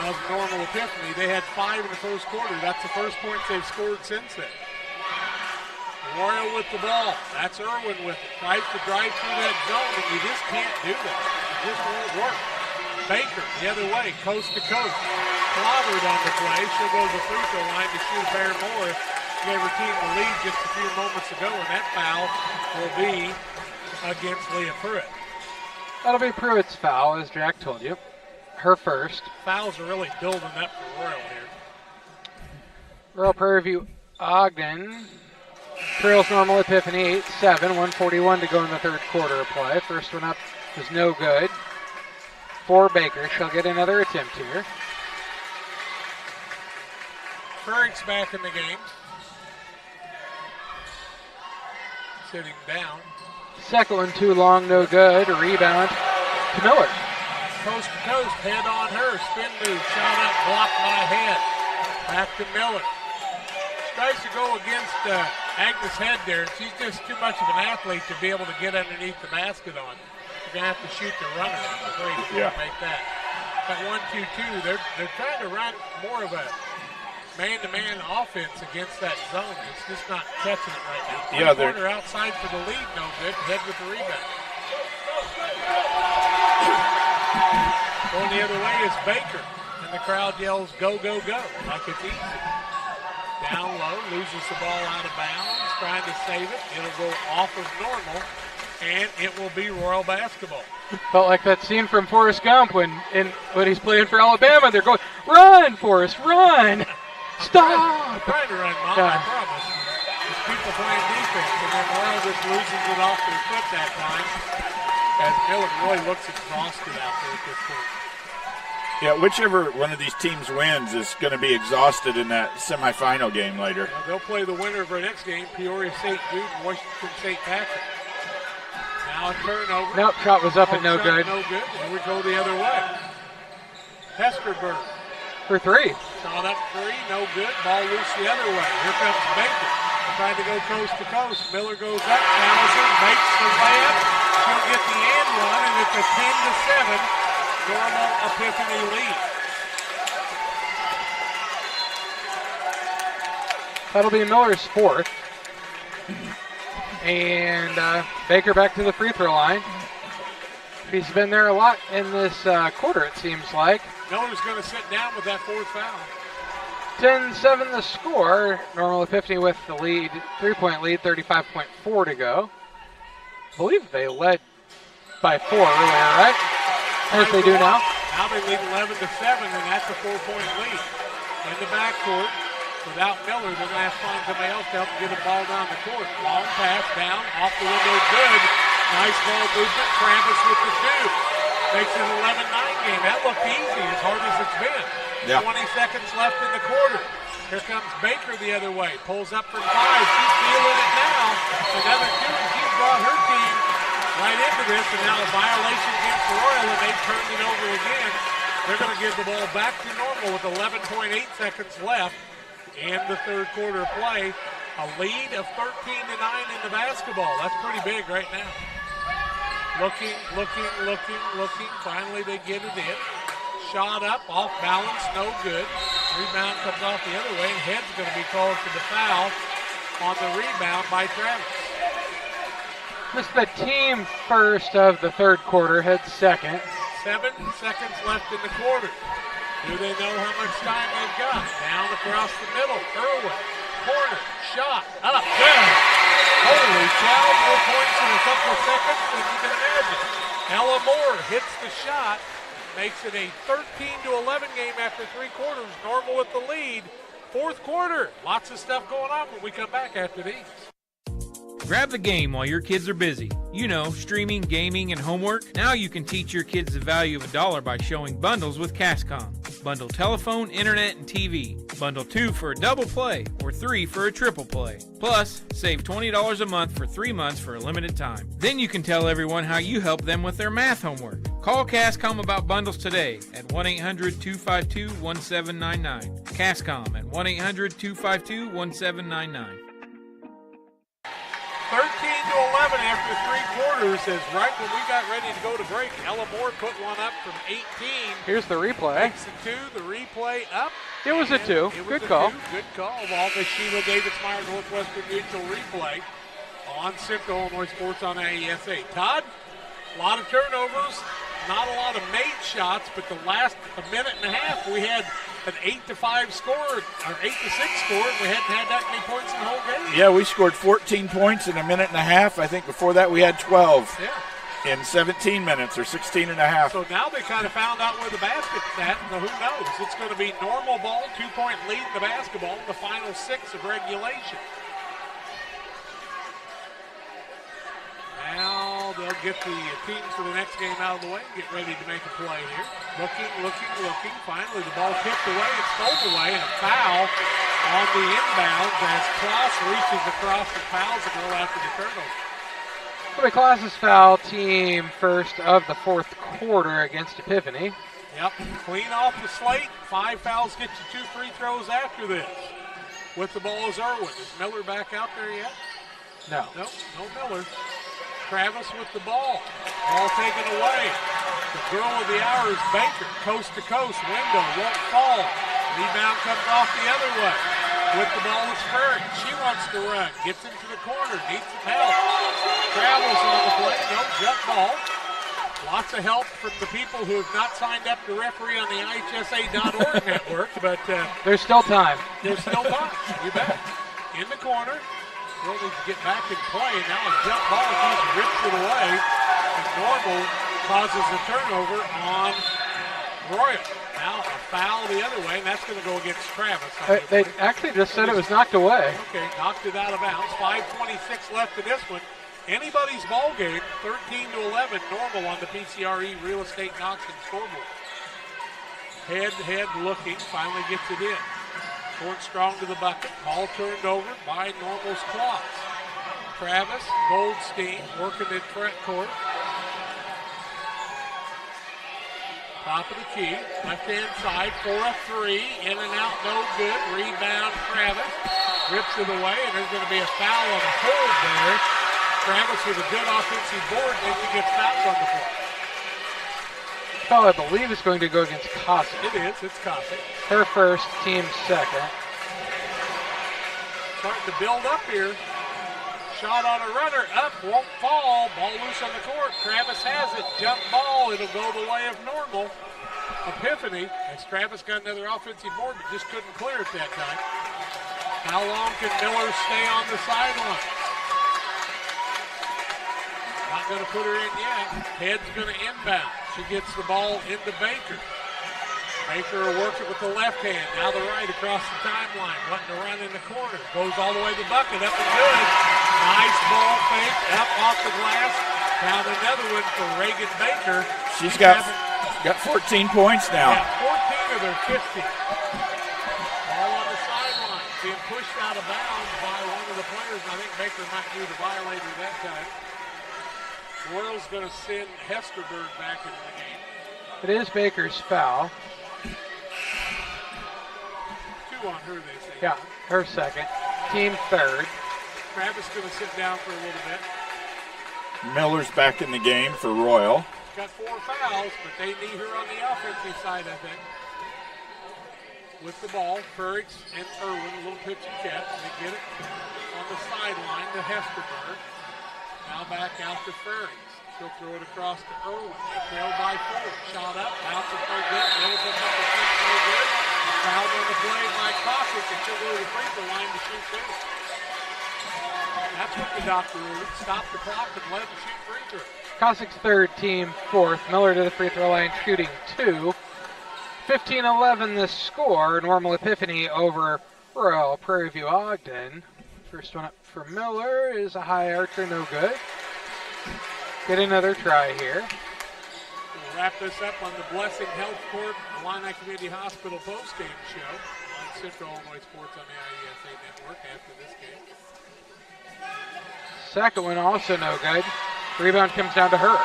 of Normal Epiphany. They had 5 in the first quarter. That's the first point they've scored since then. Royal with the ball. That's Irwin with it. Tries to drive through that zone, and you just can't do that. It just won't work. Baker the other way, coast to coast. Clobbered on the play. She'll go to the free throw line to shoot a pair more. Gave her team the lead just a few moments ago, and that foul will be against Leah Pruitt. That'll be Pruitt's foul, as Jack told you. Her first. Fouls are really building up for Royal here. Royal Prairieview Ogden trails Normal Epiphany 8-7, 1:41 to go in the third quarter of play. First one up is no good for Baker. She'll get another attempt here. Frank's back in the game. Sitting down. Second one too long, no good. A rebound to Miller. Coast to coast, head on her. Spin move, shot up, blocked by Head. Back to Miller. Tries to go against Agnes Head there. She's just too much of an athlete to be able to get underneath the basket on. You're going to have to shoot the runner on the three to make that. At 1-2-2, they're trying to run more of a man-to-man offense against that zone. It's just not catching it right now. Yeah, Corner outside for the lead, no good. Head with the rebound. Going the other way is Baker, and the crowd yells, go, go, go, like it's easy. Down low, loses the ball out of bounds, trying to save it. It'll go off of Normal, and it will be Royal basketball. Felt like that scene from Forrest Gump when he's playing for Alabama. They're going, run, Forrest, run! Stop! Trying to run, Mom, I promise. There's people playing defense, and then Royal just loses it off their foot that time. As Miller really looks exhausted out there at this point. Yeah, whichever one of these teams wins is going to be exhausted in that semifinal game later. Well, they'll play the winner of our next game, Peoria St. Jude and Washington St. Patrick. Now a turnover. Nope, shot was up and no good. No good, and we go the other way. Hesterberg. For 3. Shot up 3, no good. Ball loose the other way. Here comes Baker. Trying to go coast to coast. Miller goes up, fouls her, makes the layup. She'll get the and one, and it's a 10-7 Normal Epiphany lead. That'll be Miller's 4th. And Baker back to the free throw line. She's been there a lot in this quarter, it seems like. Miller's going to sit down with that 4th foul. 10-7 the score. Normal Epiphany with the lead, 3-point lead, 35.4 to go. I believe they led by 4 earlier, right? As they do now. Now they lead 11-7, and that's a 4-point lead. In the backcourt, without Miller, they're going to have to find somebody else to help get a ball down the court. Long pass down, off the window, good. Nice ball movement. Travis with the 2. Makes it an 11-9 game. That looked easy, as hard as it's been. Yeah. 20 seconds left in the quarter. Here comes Baker the other way. Pulls up from 5. She's feeling it now. Another 2, and she's into this, and now a violation against Royal, and they've turned it over again. They're going to give the ball back to normal with 11.8 seconds left in the third quarter of play. A lead of 13-9 in the basketball. That's pretty big right now. Looking. Finally, they get it in. Shot up, off balance, no good. Rebound comes off the other way, and Head's going to be called for the foul on the rebound by Travis. This is the team first of the third quarter. Head second. 7 seconds left in the quarter. Do they know how much time they've got? Down across the middle. Irwin. Corner. Shot. Up. Good. Holy cow. 4 points in a couple of seconds, as you can imagine. Ella Moore hits the shot. Makes it a 13-11 game after 3 quarters. Normal with the lead. Fourth quarter. Lots of stuff going on when we come back after these. Grab the game while your kids are busy. You know, streaming, gaming, and homework. Now you can teach your kids the value of $1 by showing bundles with Cascom. Bundle telephone, internet, and TV. Bundle 2 for a double play or 3 for a triple play. Plus, save $20 a month for 3 months for a limited time. Then you can tell everyone how you help them with their math homework. Call Cascom about bundles today at 1-800-252-1799. Cascom at 1-800-252-1799. 13-11 after 3 quarters, as right when we got ready to go to break, Ella Moore put one up from 18. Here's the replay. Makes a 2, the replay up. It was a 2. Good call. Good call. All the Sheila Davis Meyer Northwestern Mutual replay on Central Illinois Sports on IESA. Todd, a lot of turnovers, not a lot of made shots, but the last minute and a half we had an 8-5 score, or 8-6 score, and we hadn't had that many points in the whole game. Yeah, we scored 14 points in a minute and a half. I think before that we had 12 in 17 minutes, or 16 and a half. So now they kind of found out where the basket's at, and who knows? It's going to be normal ball, 2-point lead in the basketball, the final 6 of regulation. Now they'll get the teams for the next game out of the way and get ready to make a play here. Looking. Finally, the ball tipped away and stole away, and a foul on the inbounds as Kloss reaches across the fouls and go after the turnover. The Kloss's foul, team first of the fourth quarter against Epiphany. Yep, clean off the slate. 5 fouls get you 2 free throws after this. With the ball is Irwin. Is Miller back out there yet? No. No Miller. Travis with the ball. Ball taken away. The girl of the hour is Baker. Coast to coast. Window won't fall. Rebound comes off the other way. With the ball is Ferry. She wants to run. Gets into the corner. Needs some help. Travels on the play. No jump ball. Lots of help from the people who have not signed up to referee on the IHSA.org network. But there's still time. There's still time. You bet. In the corner. Still needs to get back in play, and now a jump ball just rips it away. And Normal causes a turnover on Royal. Now a foul the other way, and that's going to go against Travis. They actually just said it was knocked away. Okay, knocked it out of bounds. 5:26 left in this one. Anybody's ball game, 13-11, Normal on the PCRE Real Estate Knoxon scoreboard. Head looking, finally gets it in. Going strong to the bucket. Ball turned over by Normal's Kloss. Travis, Goldstein working in front court. Top of the key. Left-hand side for a 3. In and out, no good. Rebound, Travis. Rips it away, and there's going to be a foul on the hold there. Travis with a good offensive board, then she gets fouled on the floor. Foul, I believe, is going to go against Cossack. It is. It's Cossack. Her first, team second. Starting to build up here. Shot on a runner. Up, won't fall. Ball loose on the court. Travis has it. Jump ball. It'll go the way of Normal. Epiphany, as Travis got another offensive board, but just couldn't clear it that time. How long can Miller stay on the sideline? Not going to put her in yet. Head's going to inbound. She gets the ball into Baker. Baker will work it with the left hand. Now the right across the timeline. Wanting to run in the corner. Goes all the way to the bucket. Up and good. Nice ball fake. Up off the glass. Found another one for Reagan Baker. She's got 14 points now. Yeah, 14 of their 15. Ball on the sideline. Being pushed out of bounds by one of the players. I think Baker might be the violator that time. Royal's going to send Hesterberg back into the game. It is Baker's foul. 2 on her, they say. Yeah, her second. Team third. Travis going to sit down for a little bit. Miller's back in the game for Royal. Got 4 fouls, but they need her on the offensive side, I think. With the ball, Frericks and Irwin, a little pitch and catch. They get it on the sideline to Hesterberg. Now back out to Frericks. She'll throw it across to Irwin. They trail by 4. Shot up, bounces no good. Miller's up the feet, no good. Fouled on the play by Cossack, and she'll go to the free throw line to shoot 2. That's what the doctor ruled. Stop the clock and let them shoot free throw. Cossack's third, team fourth. Miller to the free throw line, shooting 2. 15-11 the score. Normal Epiphany over Royal Prairieview Ogden. First one up for Miller is a high archer, no good. Get another try here. We'll wrap this up on the Blessing Health Court Illini Community Hospital postgame show on Central Illinois Sports on the IESA Network after this game. Second one also no good. Rebound comes down to her.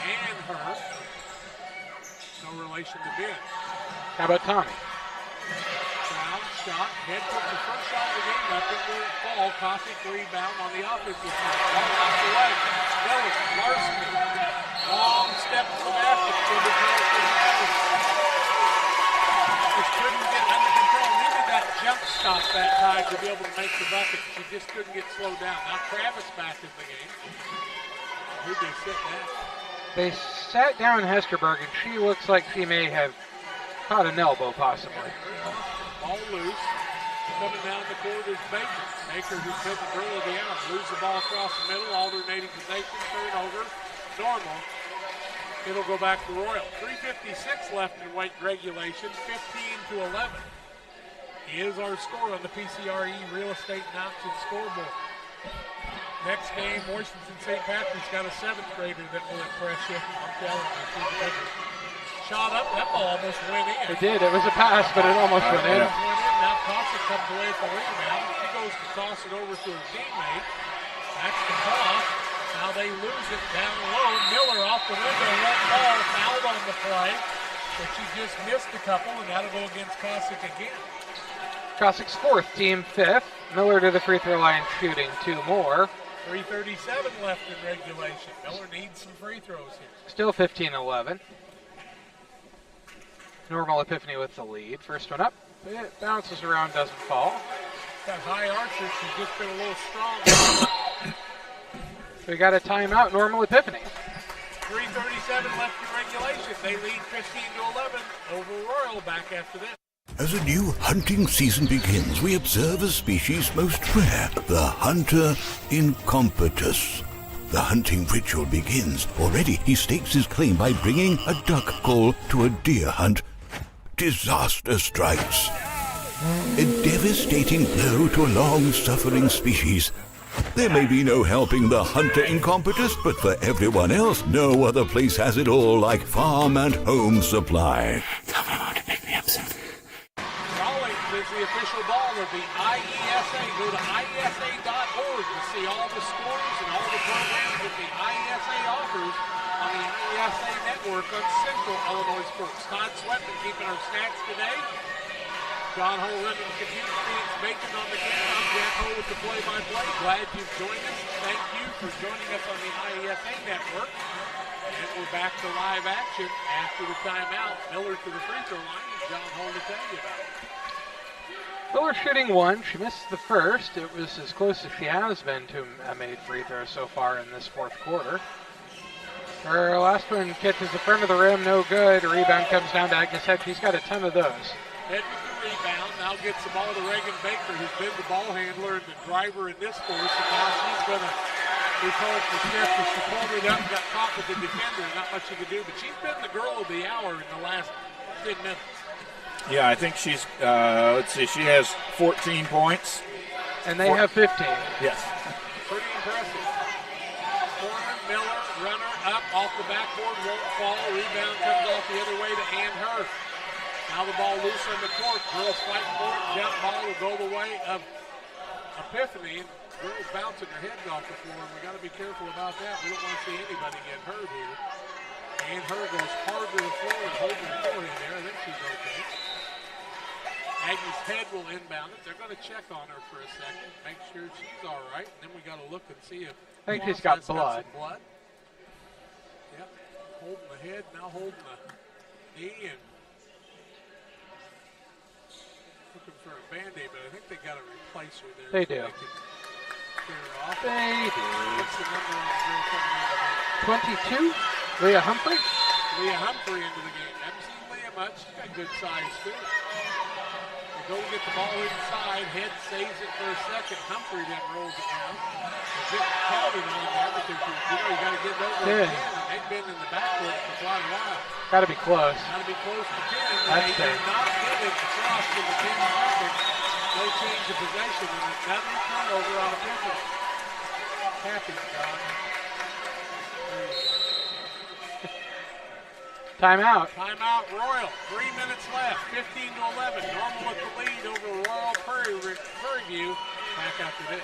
And her. No relation to Ben. How about Tommy? Foul, shot, head took the first shot of the game up and will fall. Cossack rebound on the offensive side. Ball off the leg. Miller, Larson. Long step to the basket. Just couldn't get under control. Needed that jump stop that time to be able to make the bucket. She just couldn't get slowed down. Now Travis back in the game. Who'd they sit down? They sat down Hesterberg, and she looks like she may have caught an elbow, possibly. Ball loose. Coming down the court is Baker. Baker, who's been the girl of the hour, moves the ball across the middle, alternating possession, turnover. Normal. It'll go back to Royal. 3:56 left in weight regulation, 15-11. Is our score on the PCRE Real Estate and Auction scoreboard. Next game, Washington St. Patrick's got a 7th grader that will impress you. I'm telling you. Shot up, that ball almost went in. It did. It was a pass, but it almost went in. Now Cossack comes away with the rebound. She goes to toss it over to her teammate. That's the toss. Now they lose it down low. Miller off the window, one ball, fouled on the play. But she just missed a couple, and that'll go against Cossack again. Cossack's fourth, team fifth. Miller to the free throw line, shooting 2 more. 3:37 left in regulation. Miller needs some free throws here. Still 15-11. Normal Epiphany with the lead. First one up. It bounces around, doesn't fall. That high archer, she's just been a little strong. We got a timeout, Normal Epiphany. 3:37 left in regulation. They lead 15-11 over Royal back after this. As a new hunting season begins, we observe a species most rare, the hunter incompetus. The hunting ritual begins. Already he stakes his claim by bringing a duck call to a deer hunt. Disaster strikes. A devastating blow to a long-suffering species. There may be no helping the hunter incompetus, but for everyone else, no other place has it all like Farm and Home Supply. Tell my mom to pick me up soon. Rawlings is the official ball of the IESA. Go to IESA.org to see all the scores and all the programs that the IESA offers on the IESA network on Central Illinois Sports. Todd Sweatman keeping our stats today. John Hull running the computer, Phoenix Bacon on the camera. I'm Jack Hull with the play-by-play. Glad you've joined us. Thank you for joining us on the IESA network. And we're back to live action after the timeout. Miller to the free throw line. John Hull to tell you about it. Miller shooting 1. She missed the first. It was as close as she has been to a made free throw so far in this fourth quarter. Her last one catches the front of the rim, no good. A rebound comes down to Agnes Head. She's got a ton of those. Head with the rebound, now gets the ball to Reagan Baker, who's been the ball handler and the driver in this course, and now she's going to be called for stiff as she pulled it up and got caught with the defender. Not much she could do, but she's been the girl of the hour in the last 10 minutes. Yeah, I think she's, let's see, she has 14 points. And they have 15. Yes. Pretty impressive. Corner, Miller, runner, up, off the backboard, won't fall. Rebound comes off the other way to Ann Hurst. Now the ball loose on the court. Girls fighting for it. Jump ball will go the way of Epiphany. Girls bouncing their heads off the floor, and we got to be careful about that. We don't want to see anybody get hurt here. And her goes hard to the floor and holding her forehead there. I think she's okay. Aggie's head will inbound it. They're going to check on her for a second, make sure she's all right. And then we got to look and see if I think she's got blood. Some blood. Yep. Holding the head, now holding the knee, and looking for a Band-Aid, but I think they got to replace her there. They do. They do. What's the number on the girl coming in? 22, Leah Humphrey. Leah Humphrey into the game. Haven't seen Leah much. She's got good size, too. They go get the ball inside. Head saves it for a second. Humphrey then rolls it down. They're getting counted on there because you got to get over to 10. And they've been in the backcourt for quite a while. Got to be close. Got to be close to 10. That's They did not get it across to the 10 seconds. No change of possession, and another turnover on Epiphany. Happy, John. Timeout. Timeout, Royal. 3 minutes left. 15-11. Normal with the lead over Royal Prairieview. Back after this.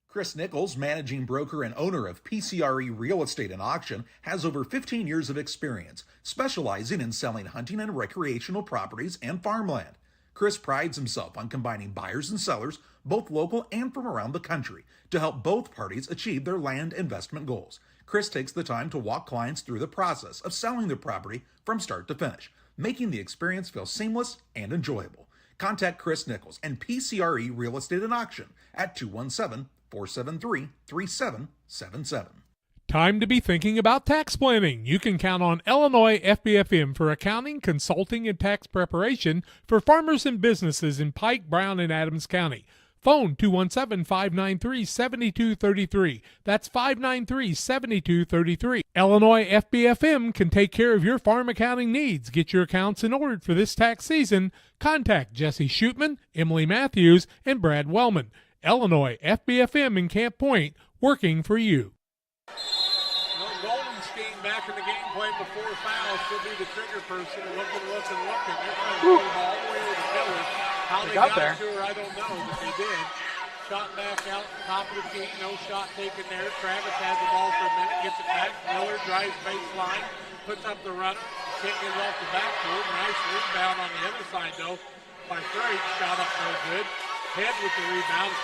Chris Nichols, managing broker and owner of PCRE Real Estate and Auction, has over 15 years of experience, specializing in selling hunting and recreational properties and farmland. Chris prides himself on combining buyers and sellers, both local and from around the country, to help both parties achieve their land investment goals. Chris takes the time to walk clients through the process of selling their property from start to finish, making the experience feel seamless and enjoyable. Contact Chris Nichols and PCRE Real Estate and Auction at 217-473-3777. Time to be thinking about tax planning. You can count on Illinois FBFM for accounting, consulting, and tax preparation for farmers and businesses in Pike, Brown, and Adams County. Phone 217-593-7233. That's 593-7233. Illinois FBFM can take care of your farm accounting needs. Get your accounts in order for this tax season. Contact Jesse Shootman, Emily Matthews, and Brad Wellman. Illinois FBFM in Camp Point, working for you. Goldenstein back in the game, playing before fouls. She'll be the trigger person. Looking. They're trying to throw the ball all the way over to Miller. How they got there to her, I don't know, but they did. Shot back out, top of the key. No shot taken there. Travis has the ball for a minute, gets it back. Miller drives baseline, puts up the runner. Can't get it off the backboard. Nice rebound on the other side, though, by Frey. Shot up no good. Head with the rebound.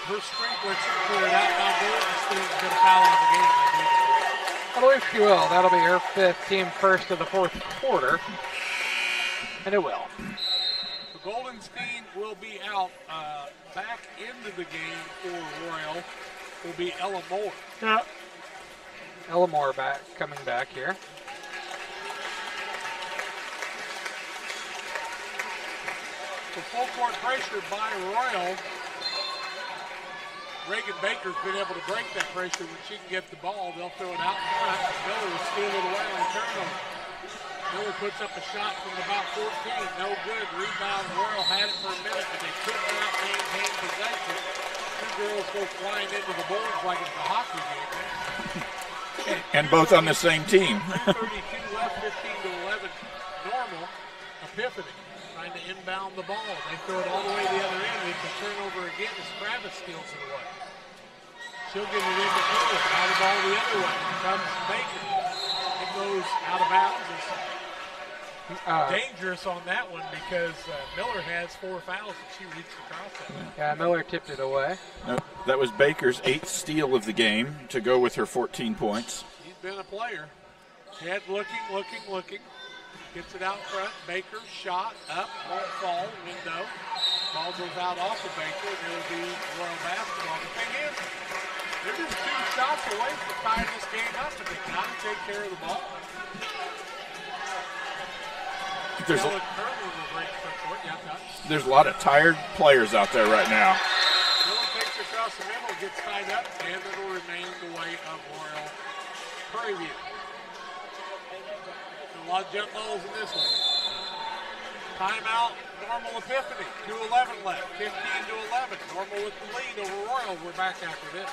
Her sprinkler should clear it out. Now Goldenstein's going to foul out the game. I believe she will. That'll be her fifth, team first of the fourth quarter. And it will. So Goldenstein will be out. Back into the game for Royal will be Ella Moore. Yeah. Ella Moore coming back here. So full court pressure by Royal. Reagan Baker's been able to break that pressure when she can get the ball. They'll throw it out front. Miller will steal it away on a turnover. Miller puts up a shot from about 14. No good. Rebound. Royal had it for a minute, but they could not maintain possession. Two girls go flying into the boards like it's a hockey game. And both on the same team. 2:32 left, 15-11. Normal. Epiphany trying to inbound the ball. They throw it all the way to the other end. It's a turnover again as Travis steals it away. She'll get it into Miller. Now the ball the other way. Comes Baker. It goes out of bounds. Dangerous on that one because Miller has 4 fouls and she reached across that. Yeah, Miller tipped it away. No, that was Baker's 8th steal of the game to go with her 14 points. He's been a player. Head looking. Gets it out front. Baker shot up, won't fall, window. Ball goes out off of Baker, and it'll be Royal basketball. The thing is, they're just 2 shots away from tying this game up, but they got to take care of the ball. There's a lot of tired players out there right now. Miller takes it across the middle, gets tied up, and it'll remain the way of Royal Prairieview. A lot of jump balls in this one. Timeout, Normal Epiphany. 2:11 left, 15-11. Normal with the lead over Royal. We're back after this.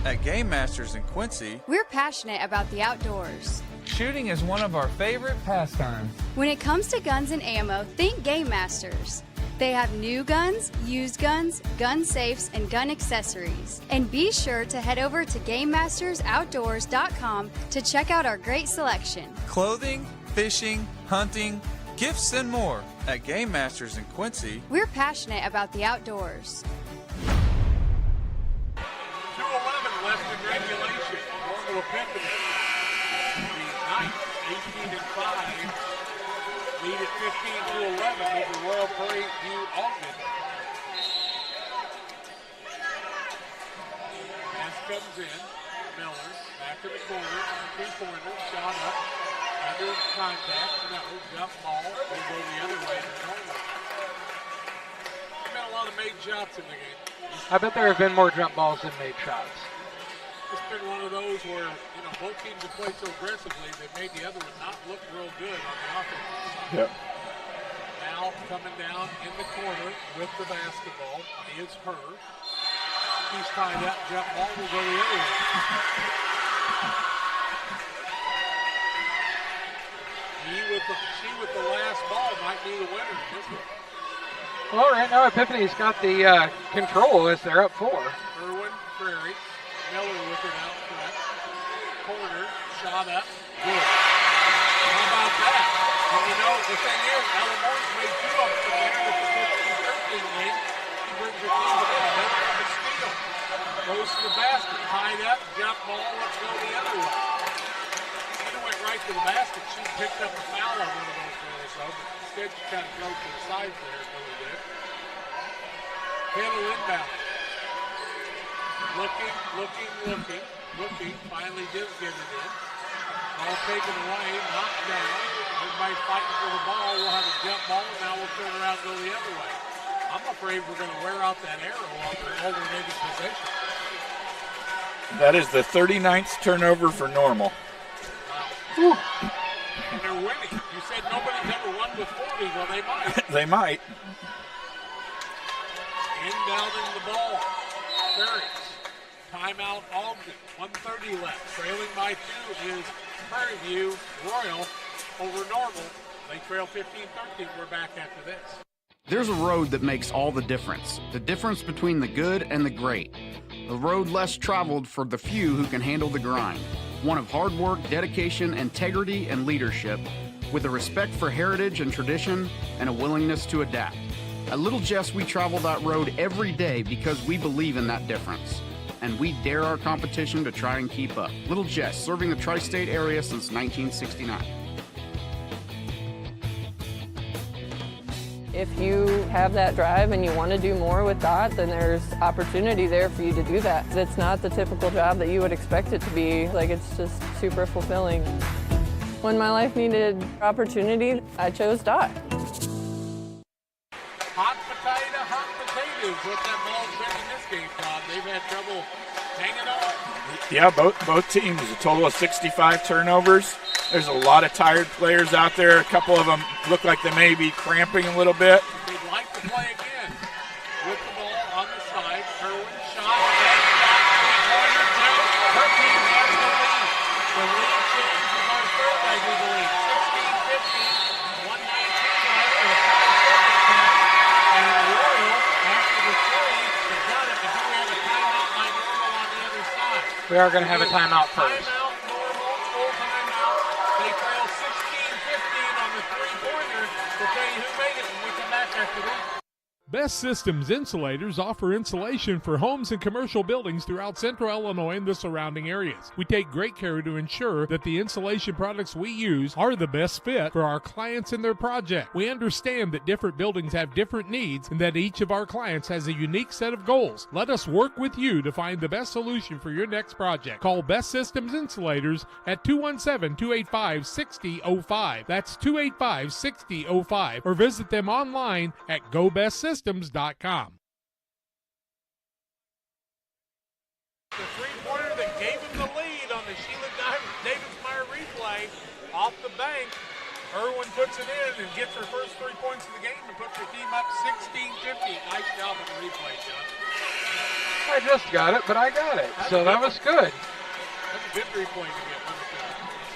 At Game Masters in Quincy, we're passionate about the outdoors. Shooting is one of our favorite pastimes. When it comes to guns and ammo, think Game Masters. They have new guns, used guns, gun safes, and gun accessories. And be sure to head over to GameMastersOutdoors.com to check out our great selection. Clothing, fishing, hunting, gifts, and more. At Game Masters in Quincy, We're passionate about the outdoors. 2:11 left in regulation. Normal Epiphany. The Knights, 18-5. Lead at 15-11 over Royal Prairieview Ogden. Pass comes in. Miller back to the corner. Three-pointer. Shot up. Under contact. No. Jump ball. Will go the other way. There's been a lot of made shots in the game. I bet there have been more jump balls than made shots. It's been one of those where, both teams have played so aggressively they made the other one not look real good on the offensive side. Yep. Now coming down in the corner with the basketball is her. He's tied up. Jump ball will go the other way. She with the last ball might be the winner in this one. Well, right now Epiphany's got the control as they're up 4. Irwin Prairie. Miller with it out front. Corner, shot up, good. How about that? Well, the thing is, Alamore's made 2 of them there with the 15-13 lead. He brings her team to the steal. Goes to the basket, tied up, jump ball, let's go the other way. She went right to the basket. She picked up a foul on one of those girls, though, but instead she kind of drove to the side there a little bit. Handle inbound. Looking, finally did get it in. Ball taken away, knocked down. Everybody fighting for the ball. We'll have a jump ball, now we'll turn around and go the other way. I'm afraid we're going to wear out that arrow on the alternating possession. That is the 39th turnover for Normal. Wow. And they're winning. You said nobody's ever won with 40. Well, they might. They might. Inbounding the ball. Ferris. Timeout Ogden, 1:30 left. Trailing by 2 is Prairieview. Royal over Normal. They trail 15-13. We're back after this. There's a road that makes all the difference between the good and the great. A road less traveled for the few who can handle the grind. One of hard work, dedication, integrity, and leadership, with a respect for heritage and tradition and a willingness to adapt. At Little Jess, we travel that road every day because we believe in that difference. And we dare our competition to try and keep up. Little Jess, serving the tri-state area since 1969. If you have that drive and you want to do more with DOT, then there's opportunity there for you to do that. It's not the typical job that you would expect it to be. It's just super fulfilling. When my life needed opportunity, I chose DOT. Hot potatoes, what that ball's been in this game, Todd. They've had trouble hanging on. Yeah, both teams, a total of 65 turnovers. There's a lot of tired players out there. A couple of them look like they may be cramping a little bit. They'd like to play again. With the ball on the side, Irwin shot, three-pointer down. Her team has the lead. The lead changes our third, I do believe. 16-15, 119 left for the 5-second count. And Royal, after the 3, has got it. And do we have a timeout by Normal on the other side? We are going to have a timeout first. Timeout, Normal, full timeout. They trail 16-15 on the three-pointer. We'll tell you who made it when we come back after this. Best Systems Insulators offer insulation for homes and commercial buildings throughout central Illinois and the surrounding areas. We take great care to ensure that the insulation products we use are the best fit for our clients and their project. We understand that different buildings have different needs and that each of our clients has a unique set of goals. Let us work with you to find the best solution for your next project. Call Best Systems Insulators at 217-285-6005. That's 285-6005, or visit them online at GoBestSystems.com. The three-pointer that gave him the lead on the Sheila Davidsmeyer replay off the bank. Irwin puts it in and gets her first 3 points of the game and puts her team up 16-15. Nice job on the replay, John. I just got it, but I got it. So that was good. That's a good replay to get.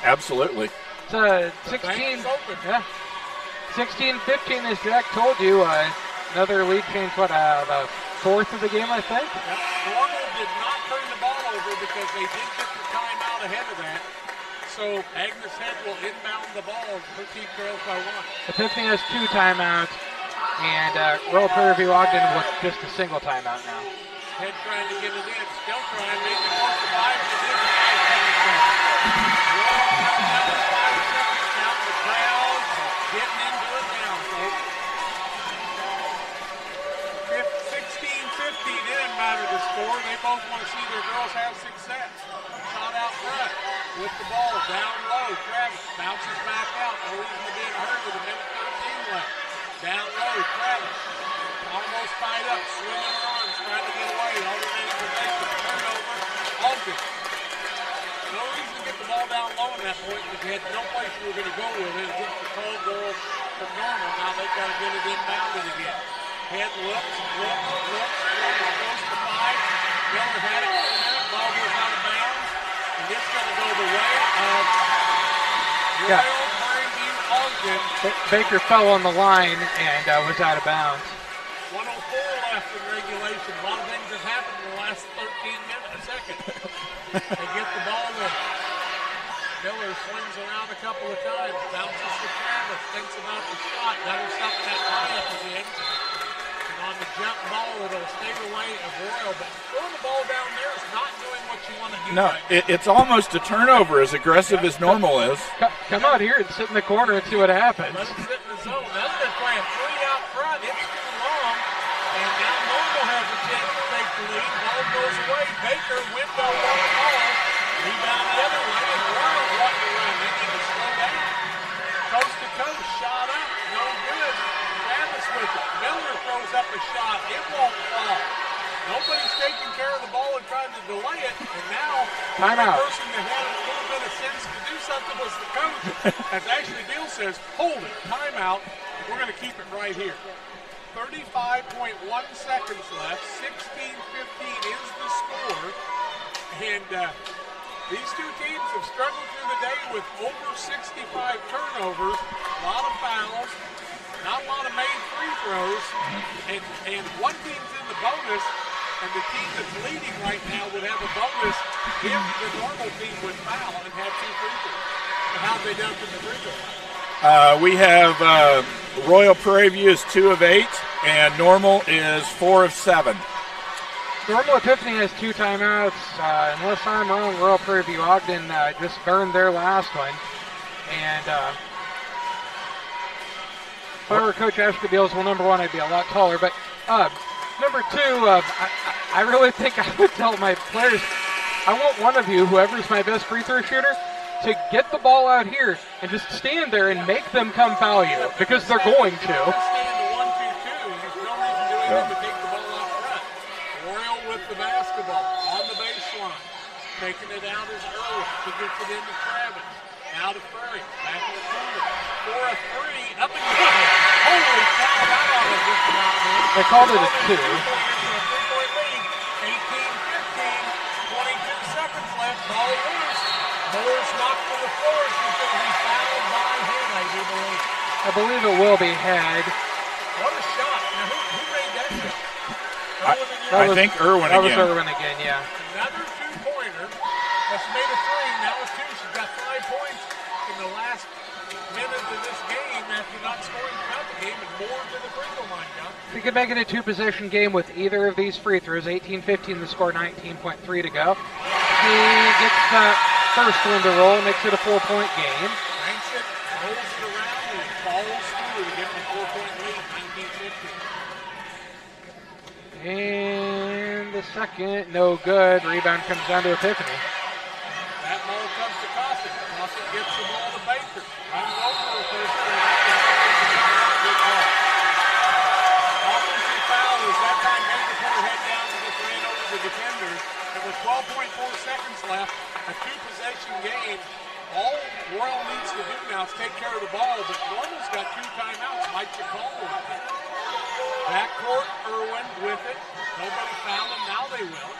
Absolutely. It's 16. Yeah. 16-15, as Jack told you. Another lead change, the fourth of the game, I think? Yep. Normal did not turn the ball over because they did get the timeout ahead of that. So Agnes Head will inbound the ball. Her team trails by 1. Epiphany has 2 timeouts, and Royal Prairieview Ogden with just a single timeout now. Head trying to get it in, still trying, make it close to 5, and it is a 5-second count. Another 5-second count. The crowd getting into it now, folks. 16-15, it didn't matter the score. They both want to see their girls have success. Shot out front with the ball down low. Travis bounces back out. No reason to be in a hurry with a minute 13 left. Down low, Travis. Almost tied up, swinging her arms, trying to get away. Alternating possession, turnover, Ogden. No reason to get the ball down low at that point because you had no place you were going to go with it against the tall girl from Normal. Now they've got to get it inbounded again. Head looks, goes to 5. Miller had it for a minute, ball goes out of bounds, and it's going to go the way of Royal Prairieview Ogden. Baker fell on the line and was out of bounds. 1:04 left in regulation. A lot of things have happened in the last 13 seconds. They get the ball in. Miller swings around a couple of times, bounces to Travis, thinks about the shot, got herself that tie-up again. And on the jump ball, it'll stay away of Royal, but throwing the ball down there is not doing what you want to do. No, it's almost a turnover, as aggressive as Normal is. Come out here and sit in the corner and see what happens. Let them sit in the zone. Now they're playing 3 out front. It's too long. And now Normal has a chance to take the lead. Ball goes away. Baker, window on the ball. Rebound the other way. And Royal wanting to run. They need to slow down. Coast to coast. Shot up. No good. Travis with it. Miller throws up a shot. It won't fall. Nobody's taking care of the ball and trying to delay it. And now timeout. The person that had a little bit of sense to do something was the coach. As Ashley Deal says, hold it. Timeout. We're going to keep it right here. 35.1 seconds left. 16-15 is the score. And these two teams have struggled through the day with over 65 turnovers, a lot of fouls, not a lot of made free throws, and one team's in the bonus, and the team that's leading right now would have a bonus if the Normal team would foul and have 2 free throws. So how have they done from the free throw line? We have Royal Prairieview is 2 of 8, and Normal is 4 of 7. Normal Epiphany has 2 timeouts. Unless I'm wrong, Royal Prairieview Ogden just burned their last one. And if I were Coach Ashley Beals, well, number 1, I'd be a lot taller. But number 2, I really think I would tell my players, I want one of you, whoever's my best free throw shooter, to get the ball out here and just stand there and make them come foul you, because they're going to. Stand to 1-2-2. There's no reason to do anything but take the ball out front. Royal with the basketball on the baseline. Taking it out is Irwin. He gets it into Travis. Now to Prairie. Back in the corner. For a 3. Up and down. Holy cow, that ought to just about win. They called it a 2. 3-point lead. 18-15. 22 seconds left. Ball loose. Miller's knocked to the floor. She's going to be fouled by Head, I do believe. I believe it will be Head. What a shot. Now, who made that shot? I think Irwin again. That was Irwin again, yeah. Another 2-pointer. That's made a 3. Now a 2. She's got 5 points in the last minute of this game after not scoring throughout the game and more to the free throw line, John. We could make it a 2-possession game with either of these free throws. 18-15, the score, 19.3 to go. He gets the first one to roll, makes it a 4-point game. Ranks it, rolls it around, and falls through to get the 4-point lead, 19-15. And the second, no good. Rebound comes down to Epiphany. That ball comes to Cossack. Cossack gets the ball to Baker. Runs over with her. Good ball. Offensive foul is that time Baker put her head down and just ran over the defenders. And with 12.4 seconds left, a 2-possession game, all Royal needs to do now is take care of the ball, but Normal's got 2 timeouts. Might you call one? Backcourt, Irwin with it. Nobody fouled him. Now they will.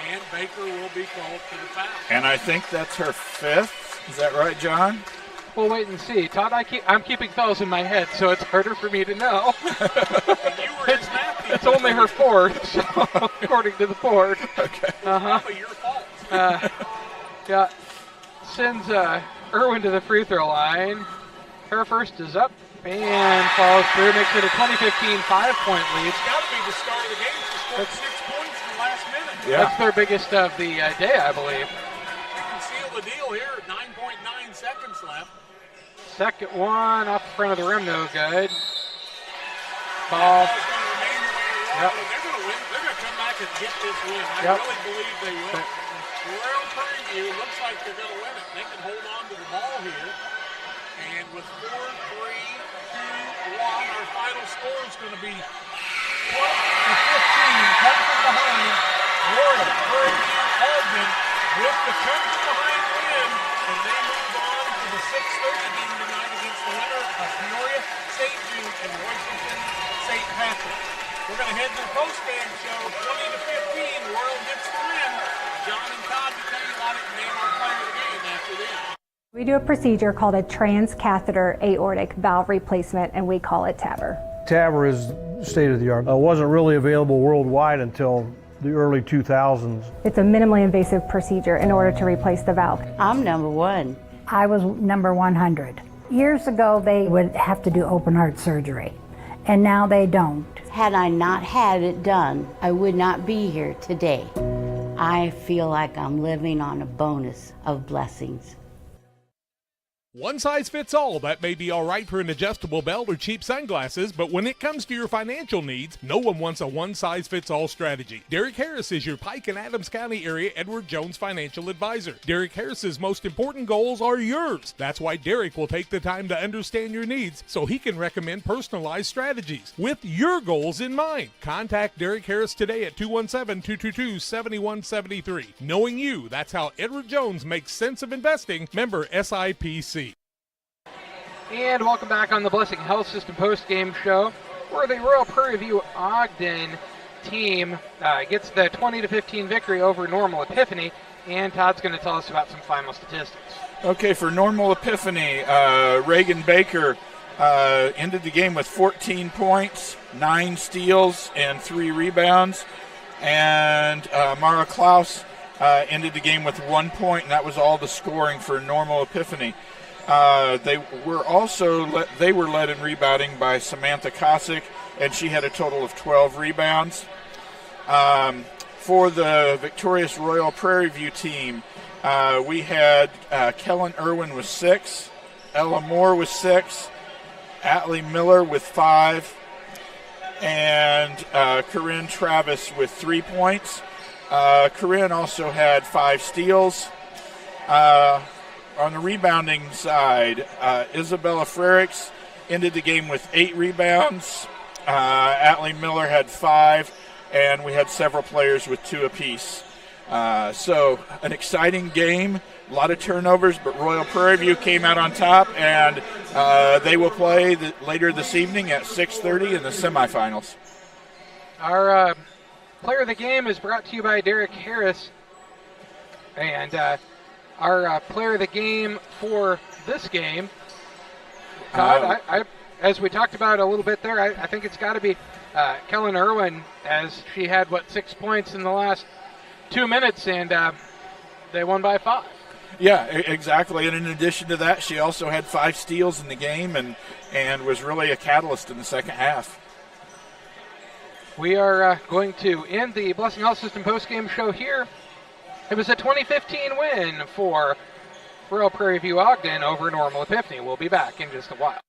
And Baker will be called for the foul. And I think that's her 5th. Is that right, John? We'll wait and see. Todd, I'm keeping fouls in my head, so it's harder for me to know. And you were It's only her fourth, so according to the board. Okay. Probably your fault. Yeah. Sends Irwin to the free throw line. Her first is up and falls through. Makes it a 20-15 5-point lead. It's got to be the start of the game. She scored 6 points in the last minute. Yeah. That's their biggest of the day, I believe. You can seal the deal here. 9.9 seconds left. Second one off the front of the rim, no good. Ball. Yep. They're going to win. They're going to come back and get this win. I really believe they will. Royal Prairieview looks like they're going to win it. They can hold on to the ball here. And with 4, 3, 2, 1, our final score is going to be 12-15. Come from behind. Royal Prairieview Ogden with the come from behind win. And they move on to the 6:30 game tonight against the winner of Peoria, St. Jude, and Washington, St. Patrick. We're going to head to the post-game show, 20-15. Royal gets the win. John and Todd will tell you about it and name our player of the game after this. We do a procedure called a transcatheter aortic valve replacement, and we call it TAVR. TAVR is state of the art. It wasn't really available worldwide until the early 2000s. It's a minimally invasive procedure in order to replace the valve. I'm number 1. I was number 100. Years ago, they would have to do open heart surgery, and now they don't. Had I not had it done, I would not be here today. I feel like I'm living on a bonus of blessings. One size fits all. That may be all right for an adjustable belt or cheap sunglasses, but when it comes to your financial needs, no one wants a one-size-fits-all strategy. Derek Harris is your Pike and Adams County area Edward Jones financial advisor. Derek Harris's most important goals are yours. That's why Derek will take the time to understand your needs so he can recommend personalized strategies with your goals in mind. Contact Derek Harris today at 217-222-7173. Knowing you, that's how Edward Jones makes sense of investing. Member SIPC. And welcome back on the Blessing Health System post-game show, where the Royal Prairieview Ogden team gets the 20-15 victory over Normal Epiphany, and Todd's going to tell us about some final statistics. Okay, for Normal Epiphany, Reagan Baker ended the game with 14 points, 9 steals, and 3 rebounds, and Mara Klaus ended the game with 1 point, and that was all the scoring for Normal Epiphany. They were led in rebounding by Samantha Kosick, and she had a total of 12 rebounds. For the victorious Royal Prairieview team, we had Kellen Irwin with 6, Ella Moore with 6, Atlee Miller with 5, and Corinne Travis with 3 points. Corinne also had 5 steals. On the rebounding side, Isabella Frericks ended the game with 8 rebounds. Atlee Miller had 5, and we had several players with 2 apiece. So an exciting game, a lot of turnovers, but Royal Prairieview came out on top, and they will play later this evening at 6:30 in the semifinals. Our player of the game is brought to you by Derek Harris, and our player of the game for this game, Todd, as we talked about a little bit there, I think it's got to be Kellen Irwin, as she had, 6 points in the last 2 minutes, and they won by 5. Yeah, exactly. And in addition to that, she also had 5 steals in the game and was really a catalyst in the second half. We are going to end the Blessing Health System postgame show here. It was a 2015 win for Royal Prairieview Ogden over Normal Epiphany. We'll be back in just a while.